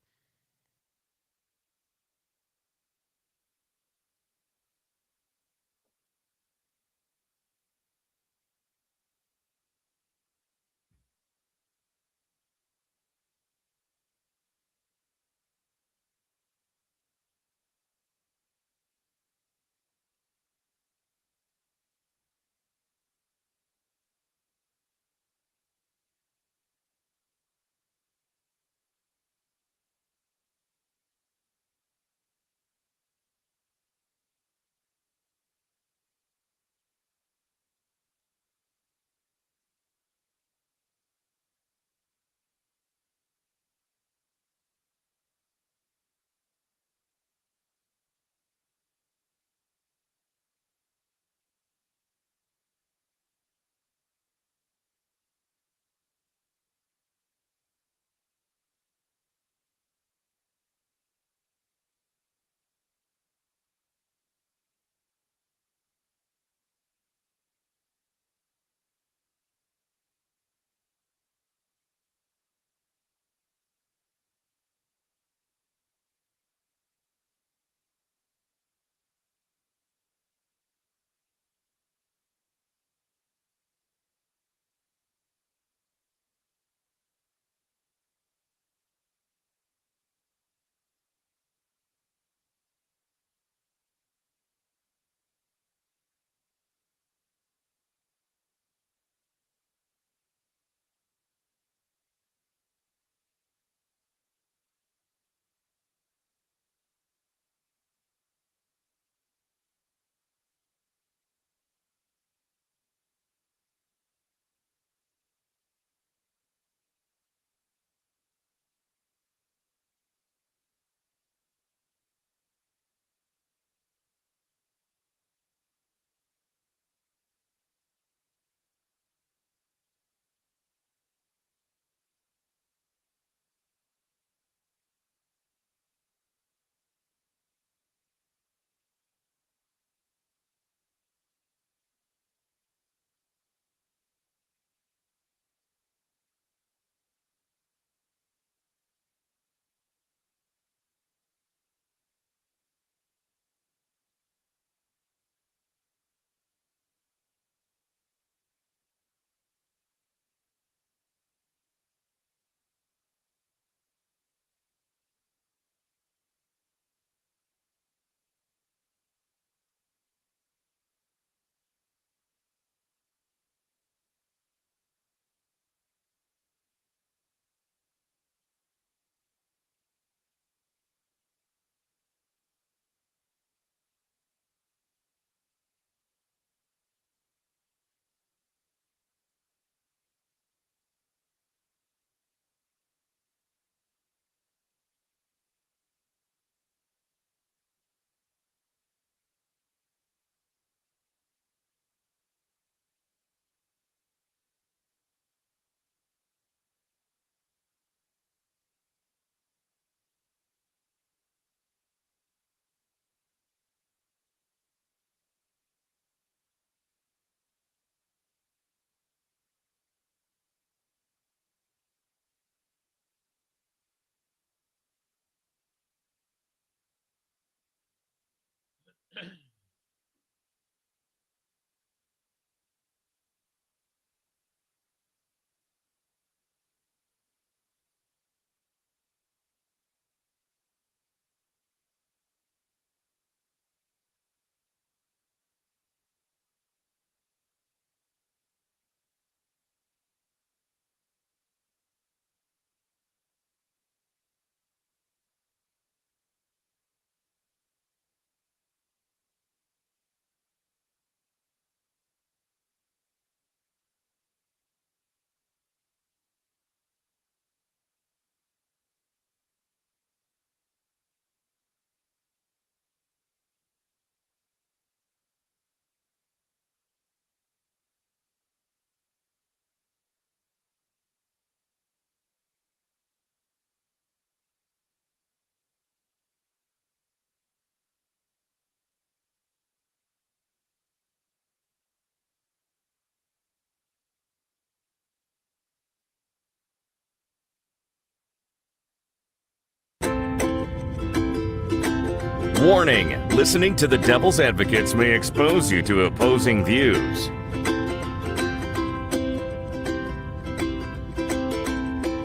G: Warning, listening to the Devil's Advocates may expose you to opposing views.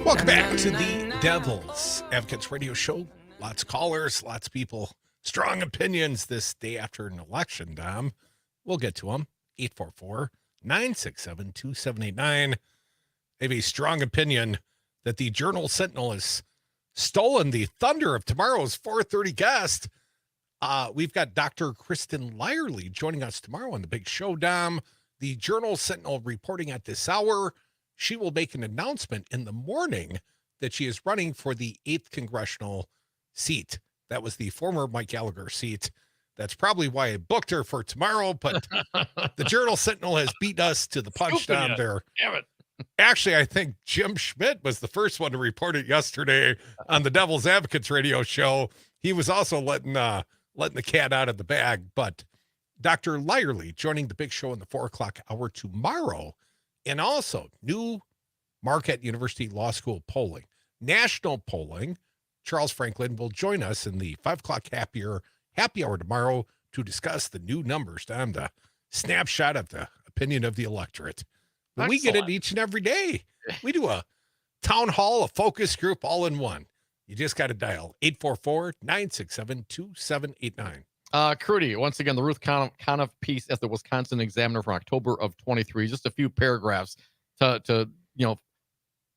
A: Welcome back to the Devil's Advocates Radio Show. Lots of callers, lots of people, strong opinions this day after an election, Dom. We'll get to them. 844-967-2789. I have a strong opinion that the Journal Sentinel has stolen the thunder of tomorrow's 4:30 guest. We've got Dr. Kristen Lyerly joining us tomorrow on the big show, Dom. The Journal Sentinel reporting at this hour. She will make an announcement in the morning that she is running for the 8th congressional seat. That was the former Mike Gallagher seat. That's probably why I booked her for tomorrow, but the Journal Sentinel has beat us to the punch down there.
B: Damn it.
A: Actually, I think Jim Schmidt was the first one to report it yesterday on the Devil's Advocates radio show. He was also letting the cat out of the bag. But Dr. Lyerly joining the big show in the 4 o'clock hour tomorrow. And also new Marquette University Law School polling, national polling. Charles Franklin will join us in the 5 o'clock happy hour tomorrow to discuss the new numbers, Dom, the snapshot of the opinion of the electorate. But we get it each and every day. We do a town hall, a focus group, all in one. You just got to dial 844-967-2789.
B: Crute, once again, the Ruth Conniff piece at the Wisconsin Examiner from October of 23. Just a few paragraphs to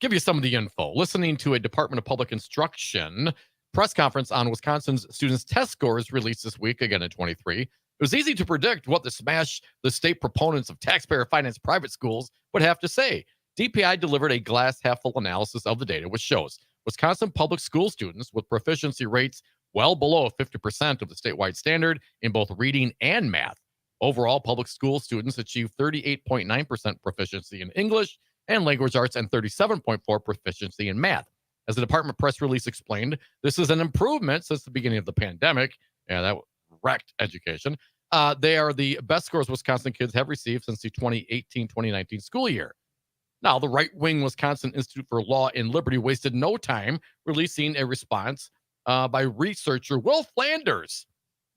B: give you some of the info. Listening to a Department of Public Instruction press conference on Wisconsin's students' test scores released this week, again in 23. It was easy to predict what the state proponents of taxpayer-financed private schools would have to say. DPI delivered a glass-half-full analysis of the data, which shows Wisconsin public school students with proficiency rates well below 50% of the statewide standard in both reading and math. Overall, public school students achieved 38.9% proficiency in English and language arts and 37.4% proficiency in math. As the department press release explained, this is an improvement since the beginning of the pandemic. Yeah, that wrecked education. They are the best scores Wisconsin kids have received since the 2018-2019 school year. Now, the right-wing Wisconsin Institute for Law and Liberty wasted no time releasing a response by researcher Will Flanders,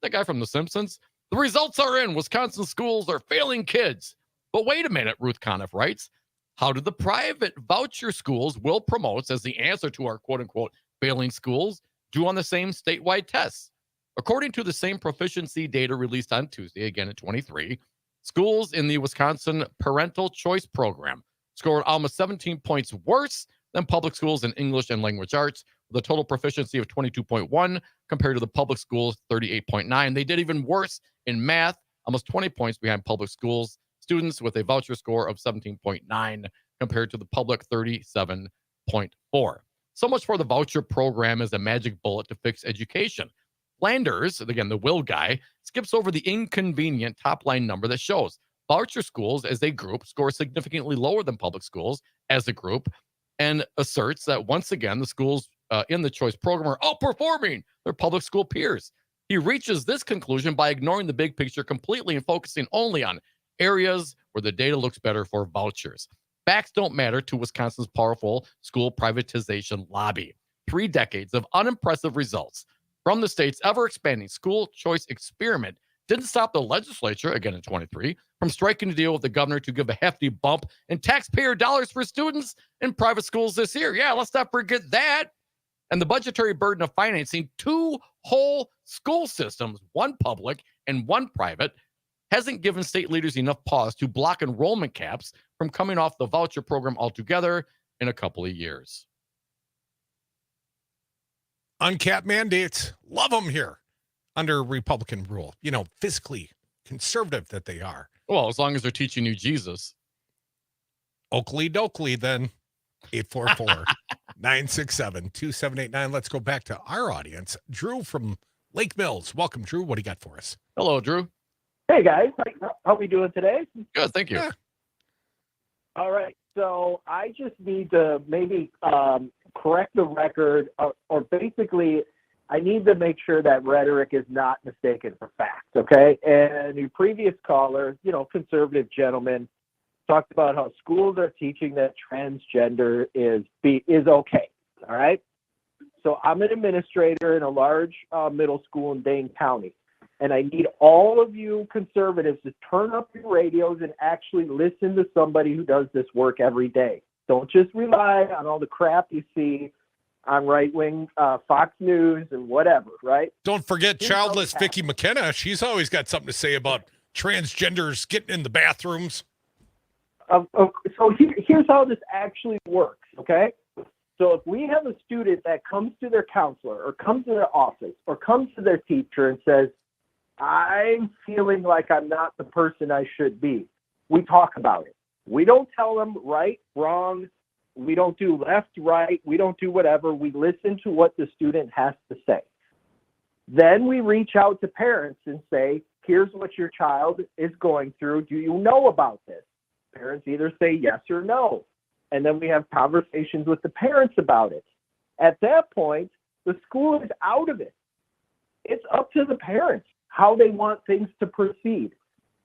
B: that guy from The Simpsons. The results are in. Wisconsin schools are failing kids. But wait a minute, Ruth Conniff writes. How did the private voucher schools Will promotes as the answer to our quote-unquote failing schools do on the same statewide tests? According to the same proficiency data released on Tuesday, again at 23, schools in the Wisconsin Parental Choice Program scored almost 17 points worse than public schools in English and language arts, with a total proficiency of 22.1 compared to the public schools' 38.9. They did even worse in math, almost 20 points behind public schools students with a voucher score of 17.9 compared to the public 37.4. So much for the voucher program as a magic bullet to fix education. Flanders, again, the Will guy, skips over the inconvenient top-line number that shows voucher schools as a group score significantly lower than public schools as a group, and asserts that once again the schools in the choice program are outperforming their public school peers. He reaches this conclusion by ignoring the big picture completely and focusing only on areas where the data looks better for vouchers. Facts don't matter to Wisconsin's powerful school privatization lobby. 3 decades of unimpressive results from the state's ever-expanding school choice experiment didn't stop the legislature, again in 23, from striking a deal with the governor to give a hefty bump in taxpayer dollars for students in private schools this year. Yeah, let's not forget that. And the budgetary burden of financing 2 whole school systems, one public and one private, hasn't given state leaders enough pause to block enrollment caps from coming off the voucher program altogether in a couple of years.
A: Uncapped mandates, love them here under Republican rule. Physically conservative that they are.
B: Well, as long as they're teaching you Jesus.
A: Oakley dokley, then. 844-967-2789. Let's go back to our audience. Drew from Lake Mills. Welcome, Drew. What do you got for us?
B: Hello, Drew.
O: Hey, guys. How we doing today?
B: Good, thank you.
A: Yeah.
O: All right. So I just need to maybe correct the record, or basically I need to make sure that rhetoric is not mistaken for fact, okay? And your previous caller, conservative gentleman, talked about how schools are teaching that transgender is okay, all right? So I'm an administrator in a large middle school in Dane County, and I need all of you conservatives to turn up your radios and actually listen to somebody who does this work every day. Don't just rely on all the crap you see on right-wing Fox News and whatever, right?
A: Don't forget childless Vicky McKenna. She's always got something to say about transgenders getting in the bathrooms.
O: So here's how this actually works, okay? So if we have a student that comes to their counselor or comes to their office or comes to their teacher and says, I'm feeling like I'm not the person I should be, we talk about it. We don't tell them right, wrong. We don't do left, right. We don't do whatever. We listen to what the student has to say. Then we reach out to parents and say, here's what your child is going through. Do you know about this? Parents either say yes or no. And then we have conversations with the parents about it. At that point, the school is out of it. It's up to the parents how they want things to proceed.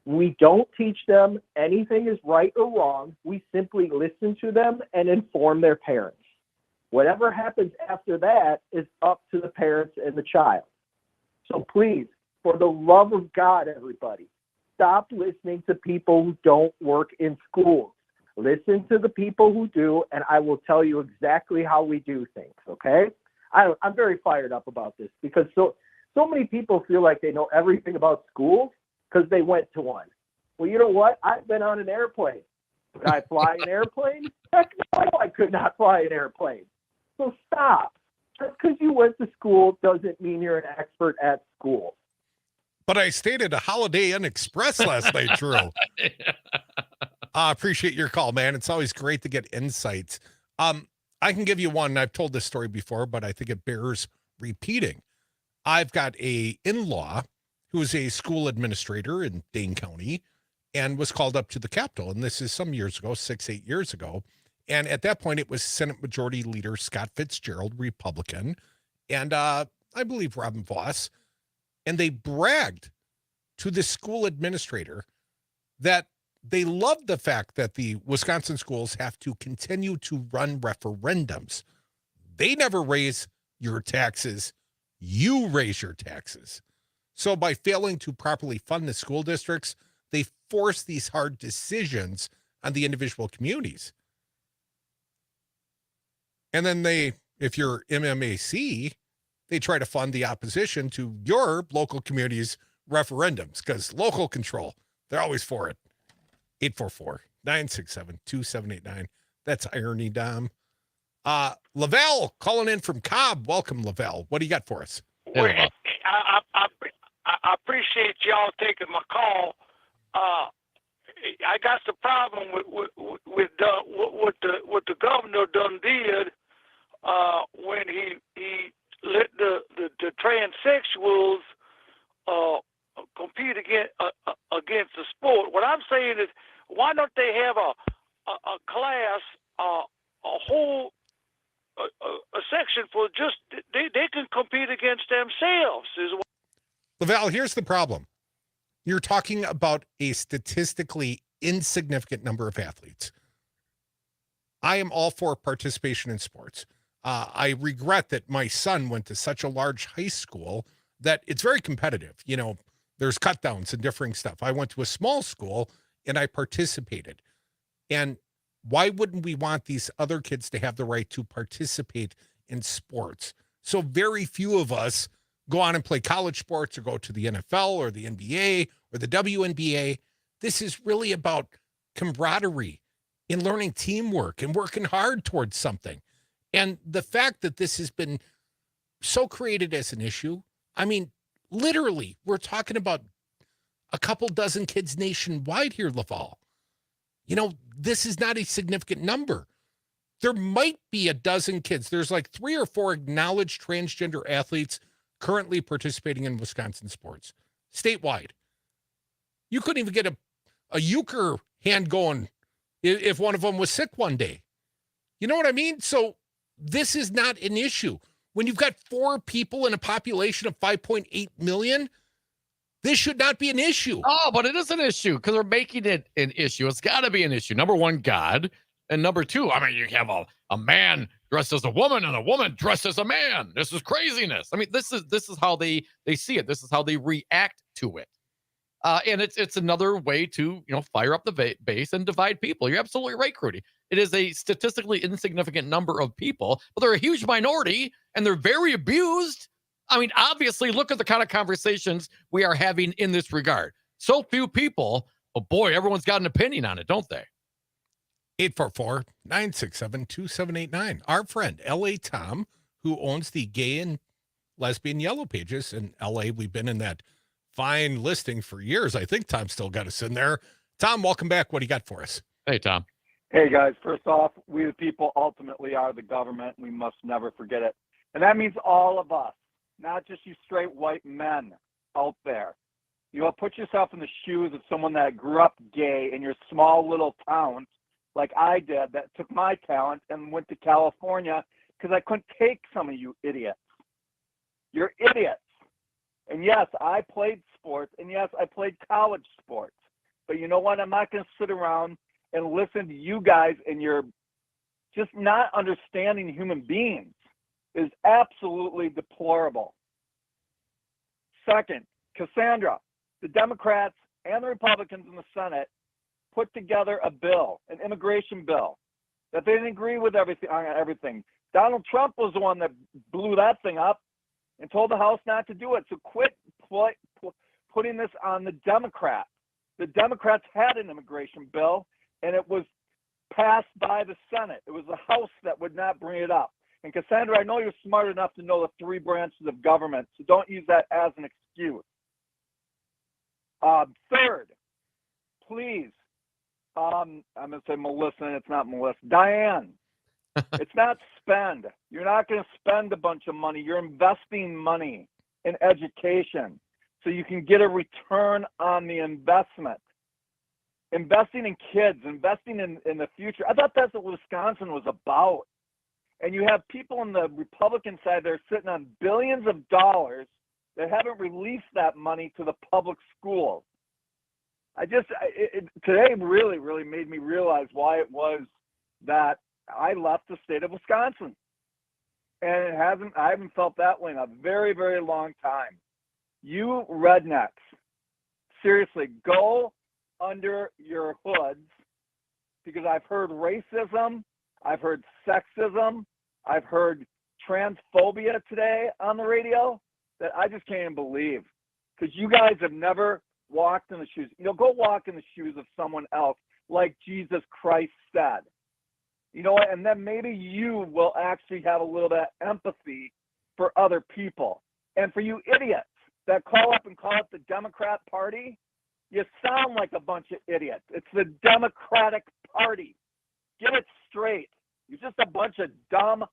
O: We don't teach them anything is right or wrong. We simply listen to them and inform their parents. Whatever happens after that is up to the parents and the child. So please, for the love of God, everybody, stop listening to people who don't work in schools. Listen to the people who do, and I will tell you exactly how we do things, okay? I'm very fired up about this because so many people feel like they know everything about schools because they went to one. Well, you know what? I've been on an airplane. Could I fly an airplane? Heck no, I could not fly an airplane. So stop. Just because you went to school doesn't mean you're an expert at school.
A: But I stayed at a Holiday Inn Express last night, Drew. I appreciate your call, man. It's always great to get insights. I can give you one. I've told this story before, but I think it bears repeating. I've got a in-law who is a school administrator in Dane County and was called up to the Capitol. And this is some years ago, 8 years ago. And at that point, it was Senate Majority Leader Scott Fitzgerald, Republican, and I believe Robin Voss. And they bragged to the school administrator that they loved the fact that the Wisconsin schools have to continue to run referendums. They never raise your taxes. You raise your taxes. So by failing to properly fund the school districts, they force these hard decisions on the individual communities. And then if you're MMAC, they try to fund the opposition to your local community's referendums because local control, they're always for it. 844-967-2789. That's irony, Dom. Lavelle calling in from Cobb. Welcome, Lavelle. What do you got for us?
P: I appreciate y'all taking my call. I got the problem with what the governor done did when he let the transsexuals compete against the sport. What I'm saying is, why don't they have a class, a whole a section for just they can compete against themselves?
A: Lavelle, here's the problem. You're talking about a statistically insignificant number of athletes. I am all for participation in sports. I regret that my son went to such a large high school that it's very competitive. You know, There's cut downs and differing stuff. I went to a small school and I participated. And why wouldn't we want these other kids to have the right to participate in sports? So very few of us go on and play college sports or go to the NFL or the NBA or the WNBA. This is really about camaraderie and learning teamwork and working hard towards something. And the fact that this has been so created as an issue, I mean, literally, we're talking about a couple dozen kids nationwide here, Laval. You know, this is not a significant number. There might be a dozen kids. There's like 3 or 4 acknowledged transgender athletes currently participating in Wisconsin sports statewide. You couldn't even get a euchre hand going if one of them was sick one day. You know what I mean? So this is not an issue. When you've got 4 people in a population of 5.8 million, this should not be an issue.
B: Oh, but it is an issue because they're making it an issue. It's got to be an issue. Number one, God. And number two, I mean, you have a man dressed as a woman and a woman dressed as a man. This is craziness. I mean, this is how they see it. This is how they react to it. And it's another way to, fire up the base and divide people. You're absolutely right, Crute. It is a statistically insignificant number of people, but they're a huge minority and they're very abused. I mean, obviously, look at the kind of conversations we are having in this regard. So few people, but boy, everyone's got an opinion on it, don't they?
A: 844-967-2789. Our friend, L.A. Tom, who owns the Gay and Lesbian Yellow Pages in L.A. We've been in that fine listing for years. I think Tom still got us in there. Tom, welcome back. What do you got for us?
B: Hey, Tom.
Q: Hey, guys. First off, we the people ultimately are the government. We must never forget it. And that means all of us, not just you straight white men out there. Put yourself in the shoes of someone that grew up gay in your small little town, like I did, that took my talent and went to California because I couldn't take some of you idiots. You're idiots. And yes, I played sports, and yes, I played college sports. But you know what? I'm not going to sit around and listen to you guys and your just not understanding human beings is absolutely deplorable. Second, Cassandra, the Democrats and the Republicans in the Senate put together a bill, an immigration bill, that they didn't agree with everything. Donald Trump was the one that blew that thing up and told the House not to do it. So quit putting this on the Democrats. The Democrats had an immigration bill, and it was passed by the Senate. It was the House that would not bring it up. And Cassandra, I know you're smart enough to know the 3 branches of government, so don't use that as an excuse. Third, please, I'm going to say Melissa, and it's not Melissa. Diane, it's not spend. You're not going to spend a bunch of money. You're investing money in education so you can get a return on the investment. Investing in kids, investing in the future. I thought that's what Wisconsin was about. And you have people on the Republican side that are sitting on billions of dollars that haven't released that money to the public schools. Today really, really made me realize why it was that I left the state of Wisconsin. And I haven't felt that way in a very, very long time. You rednecks, seriously, go under your hoods, because I've heard racism, I've heard sexism, I've heard transphobia today on the radio that I just can't even believe, because you guys have never walked in the shoes. Go walk in the shoes of someone else, like Jesus Christ said. You know what? And then maybe you will actually have a little bit of empathy for other people. And for you idiots that call up and call it the Democrat Party, you sound like a bunch of idiots. It's the Democratic Party. Get it straight. You're just a bunch of dumb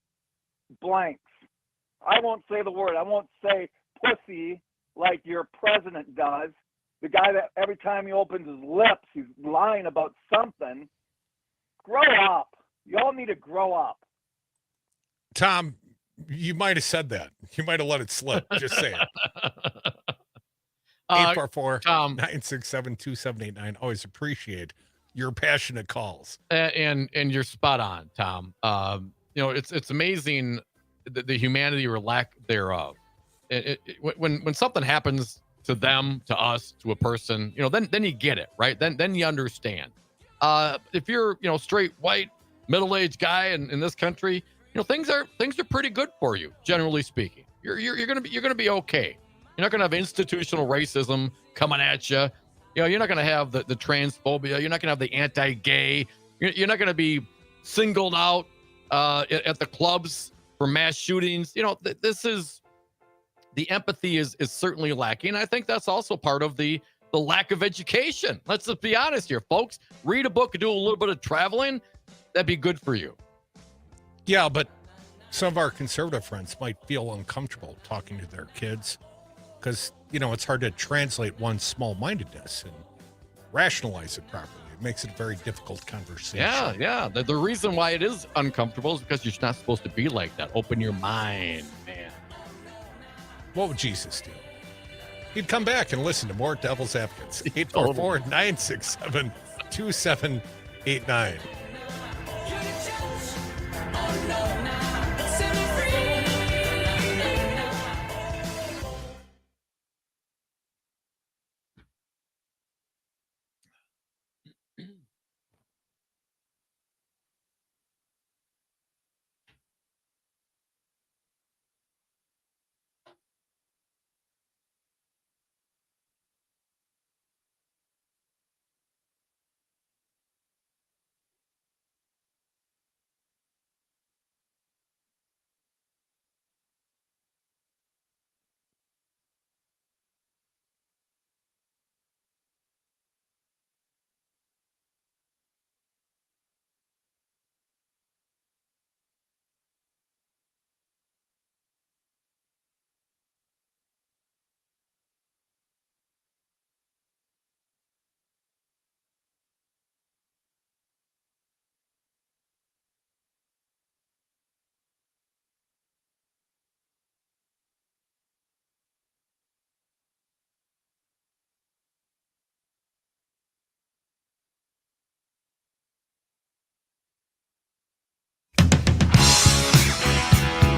Q: blanks. I won't say the word. I won't say pussy like your president does. The guy that every time he opens his lips, he's lying about something. Grow up. You all need to grow up.
A: Tom, you might have said that. You might have let it slip. Just say it. 844-967-2789. Always appreciate your passionate calls.
B: And you're spot on, Tom. It's amazing the humanity or lack thereov. When something happens to them, to us, to a person, then you get it, right? Then you understand. If you're, straight white, middle-aged guy in this country, things are pretty good for you, generally speaking. You're gonna be okay. You're not gonna have institutional racism coming at you. You're not gonna have the transphobia. You're not gonna have the anti-gay. You're not gonna be singled out at the clubs for mass shootings. This is the empathy is certainly lacking. I think that's also part of the lack of education. Let's just be honest here, folks. Read a book and do a little bit of traveling. That'd be good for you.
A: Yeah, but some of our conservative friends might feel uncomfortable talking to their kids because, it's hard to translate one's small-mindedness and rationalize it properly. It makes it a very difficult conversation.
B: Yeah. The reason why it is uncomfortable is because you're not supposed to be like that. Open your mind, man.
A: What would Jesus do? He'd come back and listen to more Devil's Advocates. 844-967-2789.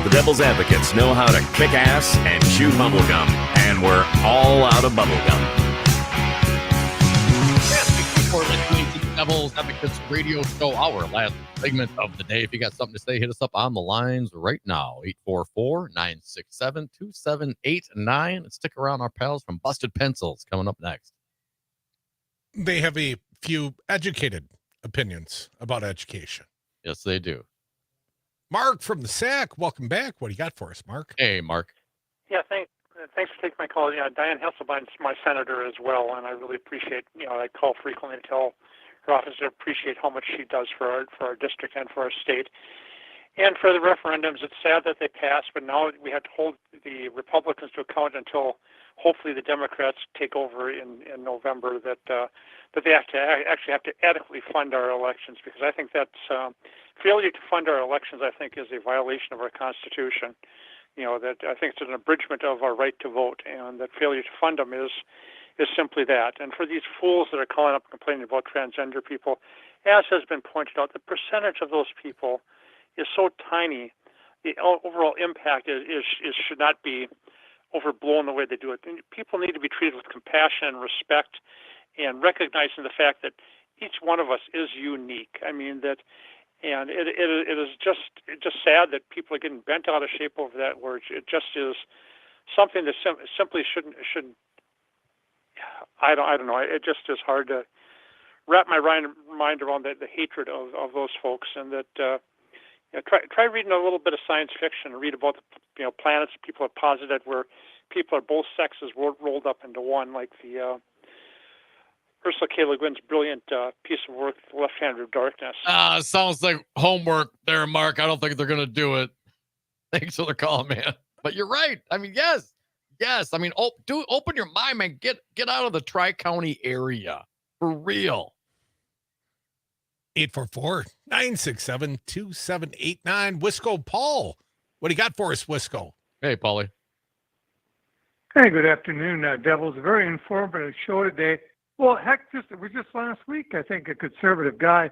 G: The Devil's Advocates know how to kick ass and chew bubblegum, and we're all out of bubblegum.
B: Yes, thank you for listening to the Devil's Advocates radio show, our last segment of the day. If you got something to say, hit us up on the lines right now, 844-967-2789. And stick around, our pals from Busted Pencils coming up next.
A: They have a few educated opinions about education.
B: Yes, they do.
A: Mark from the SAC, welcome back. What do you got for us, Mark?
B: Hey, Mark.
R: Yeah, thanks for taking my call. Yeah, Diane Hasselbein's my senator as well, and I really appreciate, I call frequently to tell her office to appreciate how much she does for our district and for our state. And for the referendums, it's sad that they passed, but now we have to hold the Republicans to account until hopefully the Democrats take over in November, that they have to actually have to adequately fund our elections, because I think that's failure to fund our elections, I think, is a violation of our Constitution. That I think it's an abridgment of our right to vote, and that failure to fund them is simply that. And for these fools that are calling up and complaining about transgender people, as has been pointed out, the percentage of those people is so tiny. The overall impact should not be overblown the way they do it. And people need to be treated with compassion and respect, and recognizing the fact that each one of us is unique. I mean that. And it is just sad that people are getting bent out of shape over that, where it just is something that simply shouldn't. I don't know. It just is hard to wrap my mind around the hatred of those folks, and that try reading a little bit of science fiction and read about the planets people have posited where people are both sexes rolled up into one, like the Ursula K. Le Guin's brilliant piece of work, The Left Hand of Darkness.
B: Sounds like homework there, Mark. I don't think they're going to do it. Thanks for the call, man. But you're right. I mean, yes. I mean, open your mind, man. Get out of the Tri-County area. For real.
A: 844-967-2789. Wisco Paul. What do you got for us, Wisco?
B: Hey, Paulie.
N: Hey, good afternoon, Devils. A very informative show today. Well, heck, it was just last week, I think, a conservative guy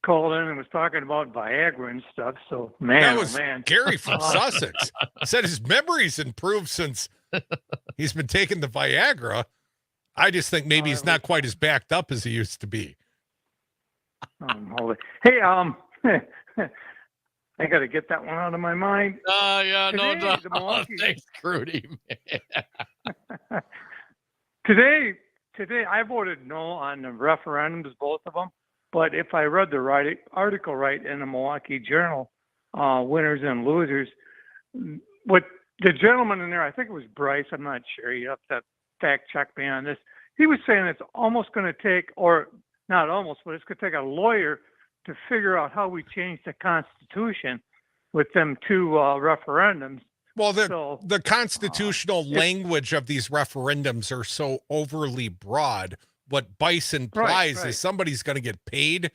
N: called in and was talking about Viagra and stuff. So, man,
A: that was
N: man.
A: Gary from Sussex. Said his memory's improved since He's been taking the Viagra. I just think maybe he's not quite as backed up as he used to be.
N: Hey, I got to get that one out of my mind.
B: Yeah,
N: Today,
B: no,
N: the Milwaukee-
B: thanks, Crute, man.
N: Today, I voted no on the referendums, both of them. But if I read the article right in the Milwaukee Journal, winners and losers, what the gentleman in there, I think it was Bryce, I'm not sure, you have to fact check me on this. He was saying it's almost going to take, or not almost, but it's going to take a lawyer to figure out how we change the Constitution with them two referendums.
A: Well, the constitutional language of these referendums are so overly broad. What Bice implies is somebody's going to get paid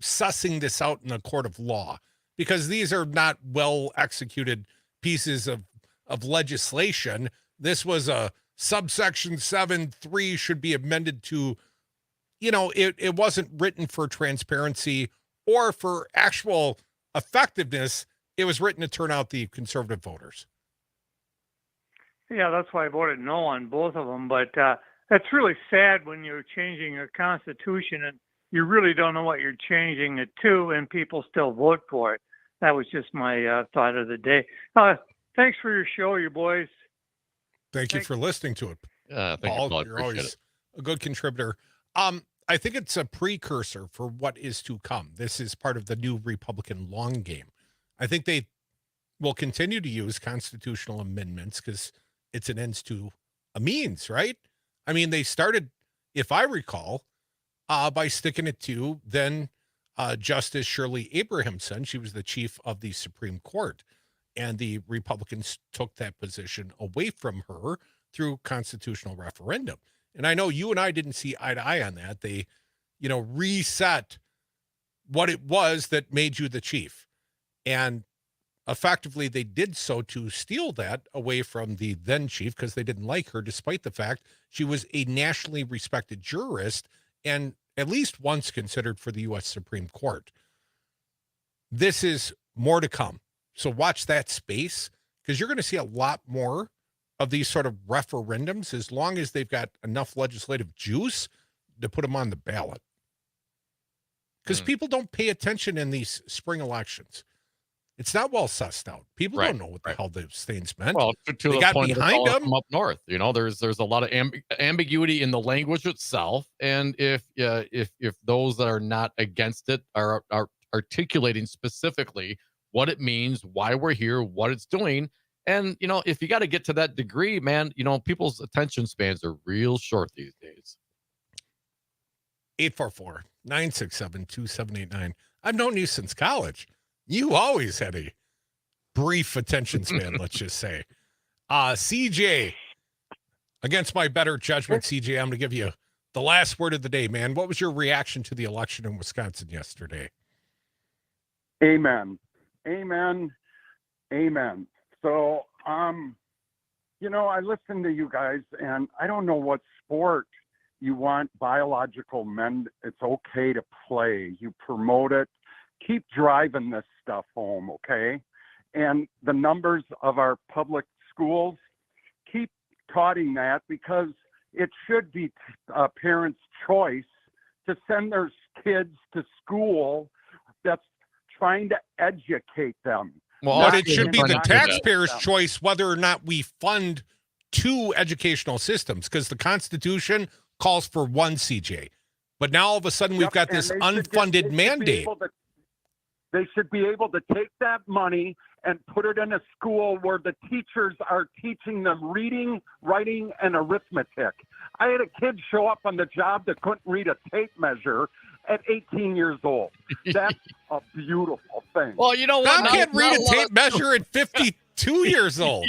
A: sussing this out in a court of law, because these are not well executed pieces of legislation. This was a subsection 7.3 should be amended to, it wasn't written for transparency or for actual effectiveness. It was written to turn out the conservative voters.
N: Yeah, that's why I voted no on both of them. But that's really sad when you're changing a constitution and you really don't know what you're changing it to, and people still vote for it. That was just my thought of the day. Thanks for your show, you boys.
A: Thank you for listening to it.
B: Thank
A: Paul,
B: you, Paul.
A: you're always a good contributor. I think it's a precursor for what is to come. This is part of the new Republican long game. I think they will continue to use constitutional amendments because it's an ends to a means, right? I mean, they started, if I recall, by sticking it to then Justice Shirley Abrahamson. She was the chief of the Supreme Court, and the Republicans took that position away from her through constitutional referendum. And I know you and I didn't see eye to eye on that. They, reset what it was that made you the chief. And effectively, they did so to steal that away from the then chief because they didn't like her, despite the fact she was a nationally respected jurist and at least once considered for the U.S. Supreme Court. This is more to come. So watch that space, because you're going to see a lot more of these sort of referendums as long as they've got enough legislative juice to put them on the ballot. Because people don't pay attention in these spring elections. It's not well sussed out. People don't know what the hell those things meant.
B: Well, to
A: they
B: the
A: got
B: point
A: behind
B: of
A: them.
B: up north, there's a lot of ambiguity in the language itself, and if those that are not against it are articulating specifically what it means, why we're here, what it's doing, and if you got to get to that degree, man, people's attention spans are real short these days.
A: 844-967-2789. I've known you since college. You always had a brief attention span, let's just say. CJ, against my better judgment, CJ, I'm going to give you the last word of the day, man. What was your reaction to the election in Wisconsin yesterday?
S: Amen. So, I listen to you guys, and I don't know what sport you want biological men. It's okay to play. You promote it. Keep driving this stuff home, okay? And the numbers of our public schools, keep touting that, because it should be a parent's choice to send their kids to school that's trying to educate them.
A: But it should be the taxpayer's choice whether or not we fund two educational systems, because the Constitution calls for one, CJ. But now all of a sudden we've got this unfunded mandate.
S: They should be able to take that money and put it in a school where the teachers are teaching them reading, writing, and arithmetic. I had a kid show up on the job that couldn't read a tape measure at 18 years old. That's a beautiful thing.
B: Well, you know what?
A: I can't read a tape measure at 52 years old.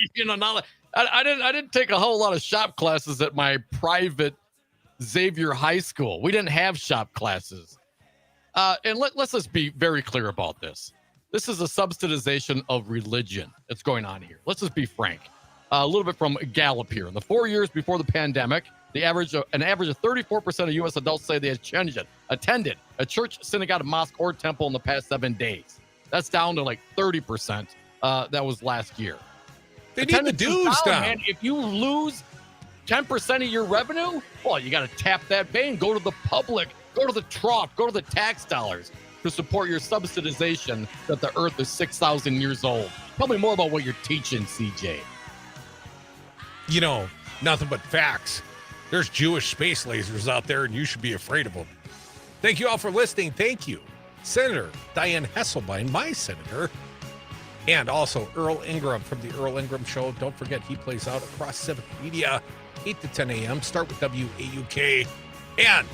B: I didn't take a whole lot of shop classes at my private Xavier High School. We didn't have shop classes. And let's just be very clear about this. This is a subsidization of religion that's going on here. Let's just be frank. A little bit from Gallup here. In the 4 years before the pandemic, an average of 34% of U.S. adults say they attended a church, synagogue, mosque, or temple in the past 7 days. That's down to like 30%. That was last year.
A: They need the
B: Attendance is
A: dues down.
B: man. If you lose 10% of your revenue, well, you got to tap that vein. Go to the public. Go to the trough. Go to the tax dollars to support your subsidization that the earth is 6,000 years old. Tell me more about what you're teaching, CJ.
A: You know, nothing but facts. There's Jewish space lasers out there, and you should be afraid of them. Thank you all for listening. Thank you, Senator Diane Hesselbein, my senator, and also Earl Ingram from the Earl Ingram Show. Don't forget, he plays out across Civic Media, 8 to 10 a.m. Start with WAUK. And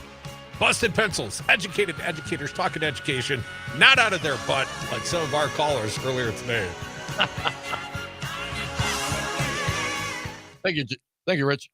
A: Busted Pencils, educated educators talking education, not out of their butt like some of our callers earlier today.
B: Thank you, Rich.